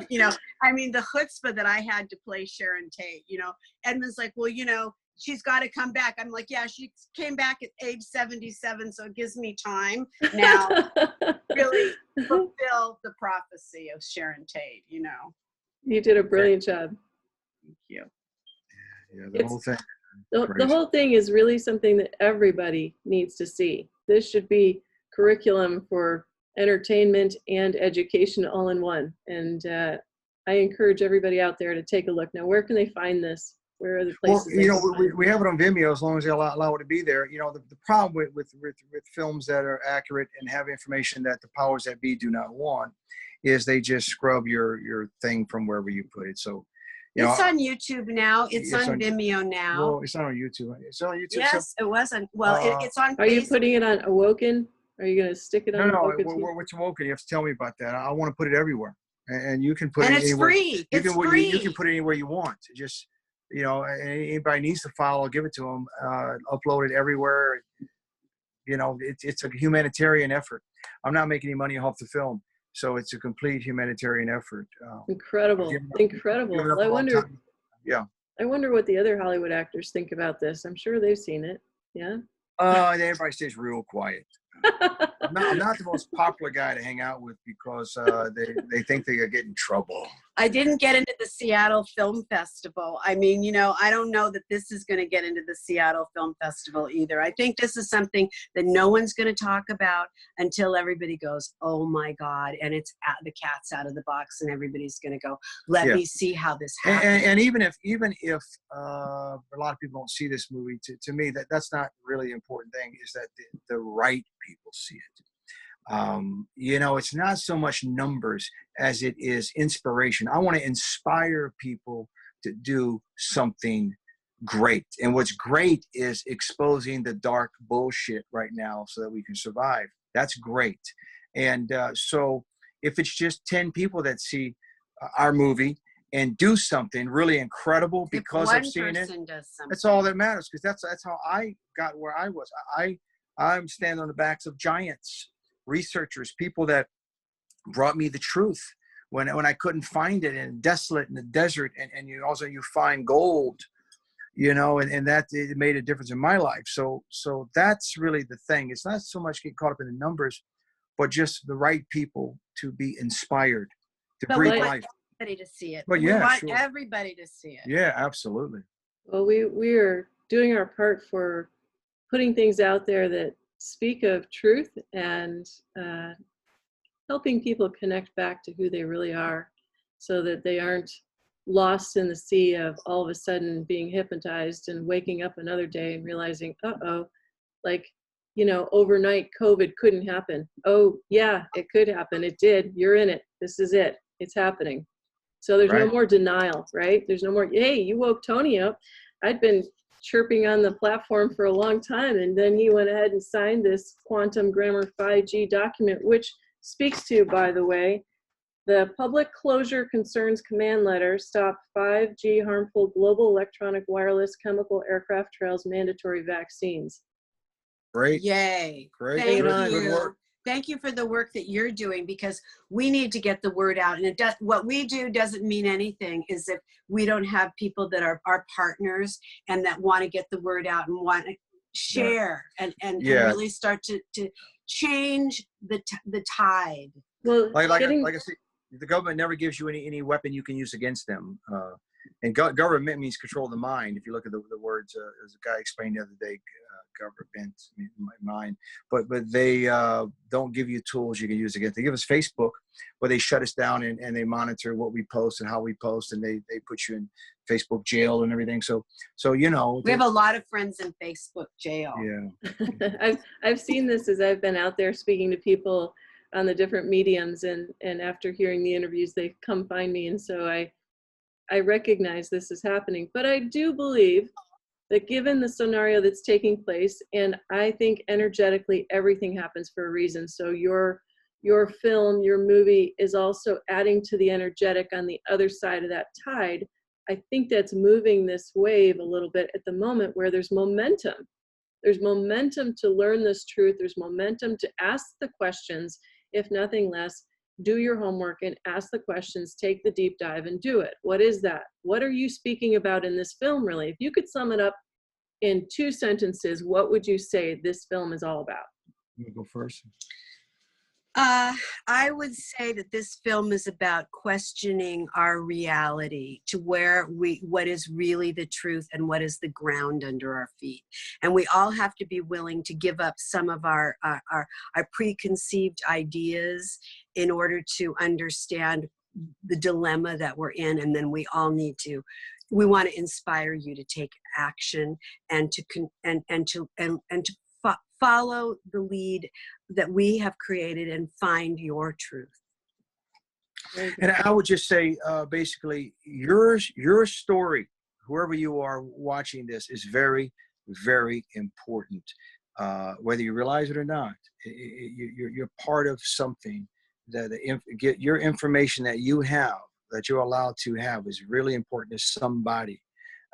You know, I mean, the chutzpah that I had to play Sharon Tate, you know, Edmund's like, well, you know, she's got to come back. I'm like, yeah, she came back at age 77, so it gives me time now to really fulfill the prophecy of Sharon Tate, you know. You did a brilliant job. Thank you. Yeah, the whole thing. The whole thing is really something that everybody needs to see. This should be curriculum for entertainment and education all in one. And I encourage everybody out there to take a look. Now, where can they find this? Where are the places? Well, you know, we have it on Vimeo as long as they allow it to be there. You know, the problem with films that are accurate and have information that the powers that be do not want is they just scrub your thing from wherever you put it. So, you know, it's on YouTube now. It's on Vimeo now. Well, it's not on YouTube. It's on YouTube. Yes, it wasn't. Well, it's on. Are you putting it on Awoken? Are you going to stick it on? No. What's Awoken? You have to tell me about that. I want to put it everywhere, and you can put it anywhere. Free. It's free. You can put it anywhere you want. Just, you know, anybody needs to file, I'll give it to them. Upload it everywhere. You know, it's a humanitarian effort. I'm not making any money off the film, so it's a complete humanitarian effort. Incredible. I wonder. Yeah. I wonder what the other Hollywood actors think about this. I'm sure they've seen it. Yeah. Everybody stays real quiet. I'm not the most popular guy to hang out with because they think they get in trouble. I didn't get into the Seattle Film Festival. I mean, you know, I don't know that this is going to get into the Seattle Film Festival either. I think this is something that no one's going to talk about until everybody goes, oh my God, and it's the cat's out of the box, and everybody's going to go, let me see how this happens. And even if a lot of people don't see this movie, to me, that's not really the important thing, is that the right people see it. You know, it's not so much numbers as it is inspiration. I want to inspire people to do something great. And what's great is exposing the dark bullshit right now so that we can survive. That's great. And so if it's just 10 people that see our movie and do something really incredible because of seeing it, that's all that matters, because that's how I got where I was. I'm standing on the backs of giants, researchers, people that brought me the truth when I couldn't find it, and desolate in the desert, and you also you find gold, you know, and that it made a difference in my life. So that's really the thing. It's not so much getting caught up in the numbers, but just the right people to be inspired to breathe life. Everybody to see it. Well, we want everybody to see it. Yeah, absolutely. Well, we are doing our part for putting things out there that speak of truth and helping people connect back to who they really are, so that they aren't lost in the sea of all of a sudden being hypnotized and waking up another day and realizing, like, you know, overnight COVID couldn't happen. Oh yeah, it could happen. It did. You're in it. This is it. It's happening. So there's no more denial, right? There's no more, hey, you woke Tony up. I'd been chirping on the platform for a long time, and then he went ahead and signed this quantum grammar 5G document, which speaks to, by the way, the public closure concerns command letter, stop 5G harmful global electronic wireless chemical aircraft trails mandatory vaccines. Great. Yay. Great. Thank Good you. work. Thank you for the work that you're doing, because we need to get the word out. And what we do doesn't mean anything is if we don't have people that are our partners and that want to get the word out and want to share and really start to change the tide. Well, like I said, the government never gives you any weapon you can use against them. And government means control the mind. If you look at the words, as a guy explained the other day, government in my mind, but they don't give you tools you can use against. They give us Facebook, where they shut us down and they monitor what we post and how we post, and they put you in Facebook jail and everything. So you know, we have a lot of friends in Facebook jail. Yeah. I've seen this as I've been out there speaking to people on the different mediums, and after hearing the interviews, they come find me, and so I recognize this is happening. But I do believe that given the scenario that's taking place, and I think energetically everything happens for a reason. So your film, your movie is also adding to the energetic on the other side of that tide. I think that's moving this wave a little bit at the moment, where there's momentum. There's momentum to learn this truth. There's momentum to ask the questions, if nothing less. Do your homework and ask the questions, take the deep dive and do it. What is that? What are you speaking about in this film, really? If you could sum it up in 2 sentences, what would you say this film is all about? You go first. I would say that this film is about questioning our reality to what is really the truth and what is the ground under our feet. And we all have to be willing to give up some of our preconceived ideas in order to understand the dilemma that we're in. And then we want to inspire you to take action and to follow the lead that we have created and find your truth. And I would just say, basically, your story, whoever you are watching this, is very, very important. Whether you realize it or not, you're part of something. Get your information that you have, that you're allowed to have, is really important to somebody.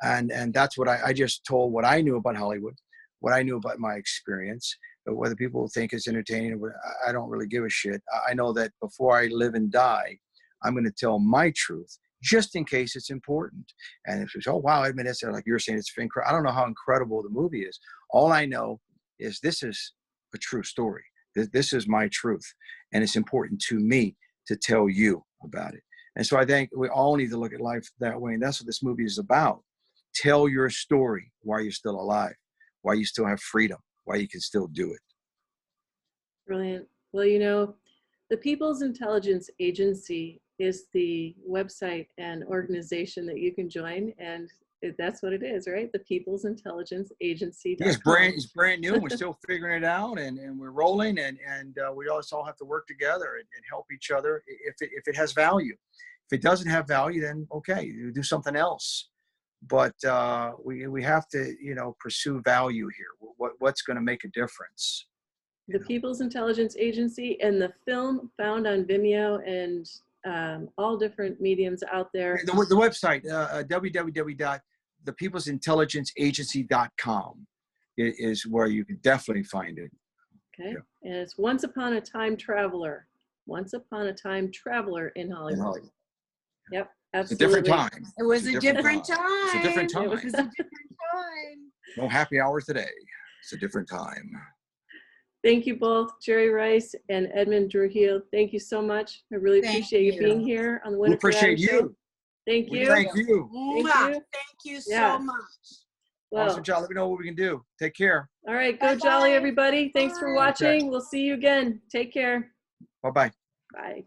And that's what I just told what I knew about Hollywood, what I knew about my experience. Whether people think it's entertaining, I don't really give a shit. I know that before I live and die, I'm going to tell my truth, just in case it's important. And if it's, oh wow, I admit it's like you're saying, it's incredible. I don't know how incredible the movie is. All I know is this is a true story. This is my truth, and it's important to me to tell you about it. And so I think we all need to look at life that way. And that's what this movie is about. Tell your story, why you're still alive, why you still have freedom, why you can still do it. Brilliant. Well, you know, the People's Intelligence Agency is the website and organization that you can join. And that's what it is, right? The People's Intelligence Agency. Yeah, it's brand new. We're still figuring it out, and we're rolling, and we all have to work together and help each other if it has value. If it doesn't have value, then okay, you do something else. But we have to, you know, pursue value here. What's going to make a difference? The People's Intelligence Agency, and the film found on Vimeo and all different mediums out there. The website, www.thepeoplesintelligenceagency.com is where you can definitely find it. Okay. Yeah. And it's Once Upon a Time Traveler. Once Upon a Time Traveler in Hollywood. Yep, absolutely. It's a different time. It was a different time. It's a different time. It was a different time. No happy hours today. It's a different time. Thank you both, Jerry Rice and Edmund Druilhet. Thank you so much. I really Thank appreciate you you. being here on the We Winifred appreciate Adams Show. you. Thank you. Thank you. Thank Mwah. you. Thank you Yeah. so much. Well, Awesome job. Let me know what we can do. Take care. all right, go Bye-bye. Jolly, everybody. Thanks for Bye. watching. We'll see you again. Take care. Bye-bye. Bye.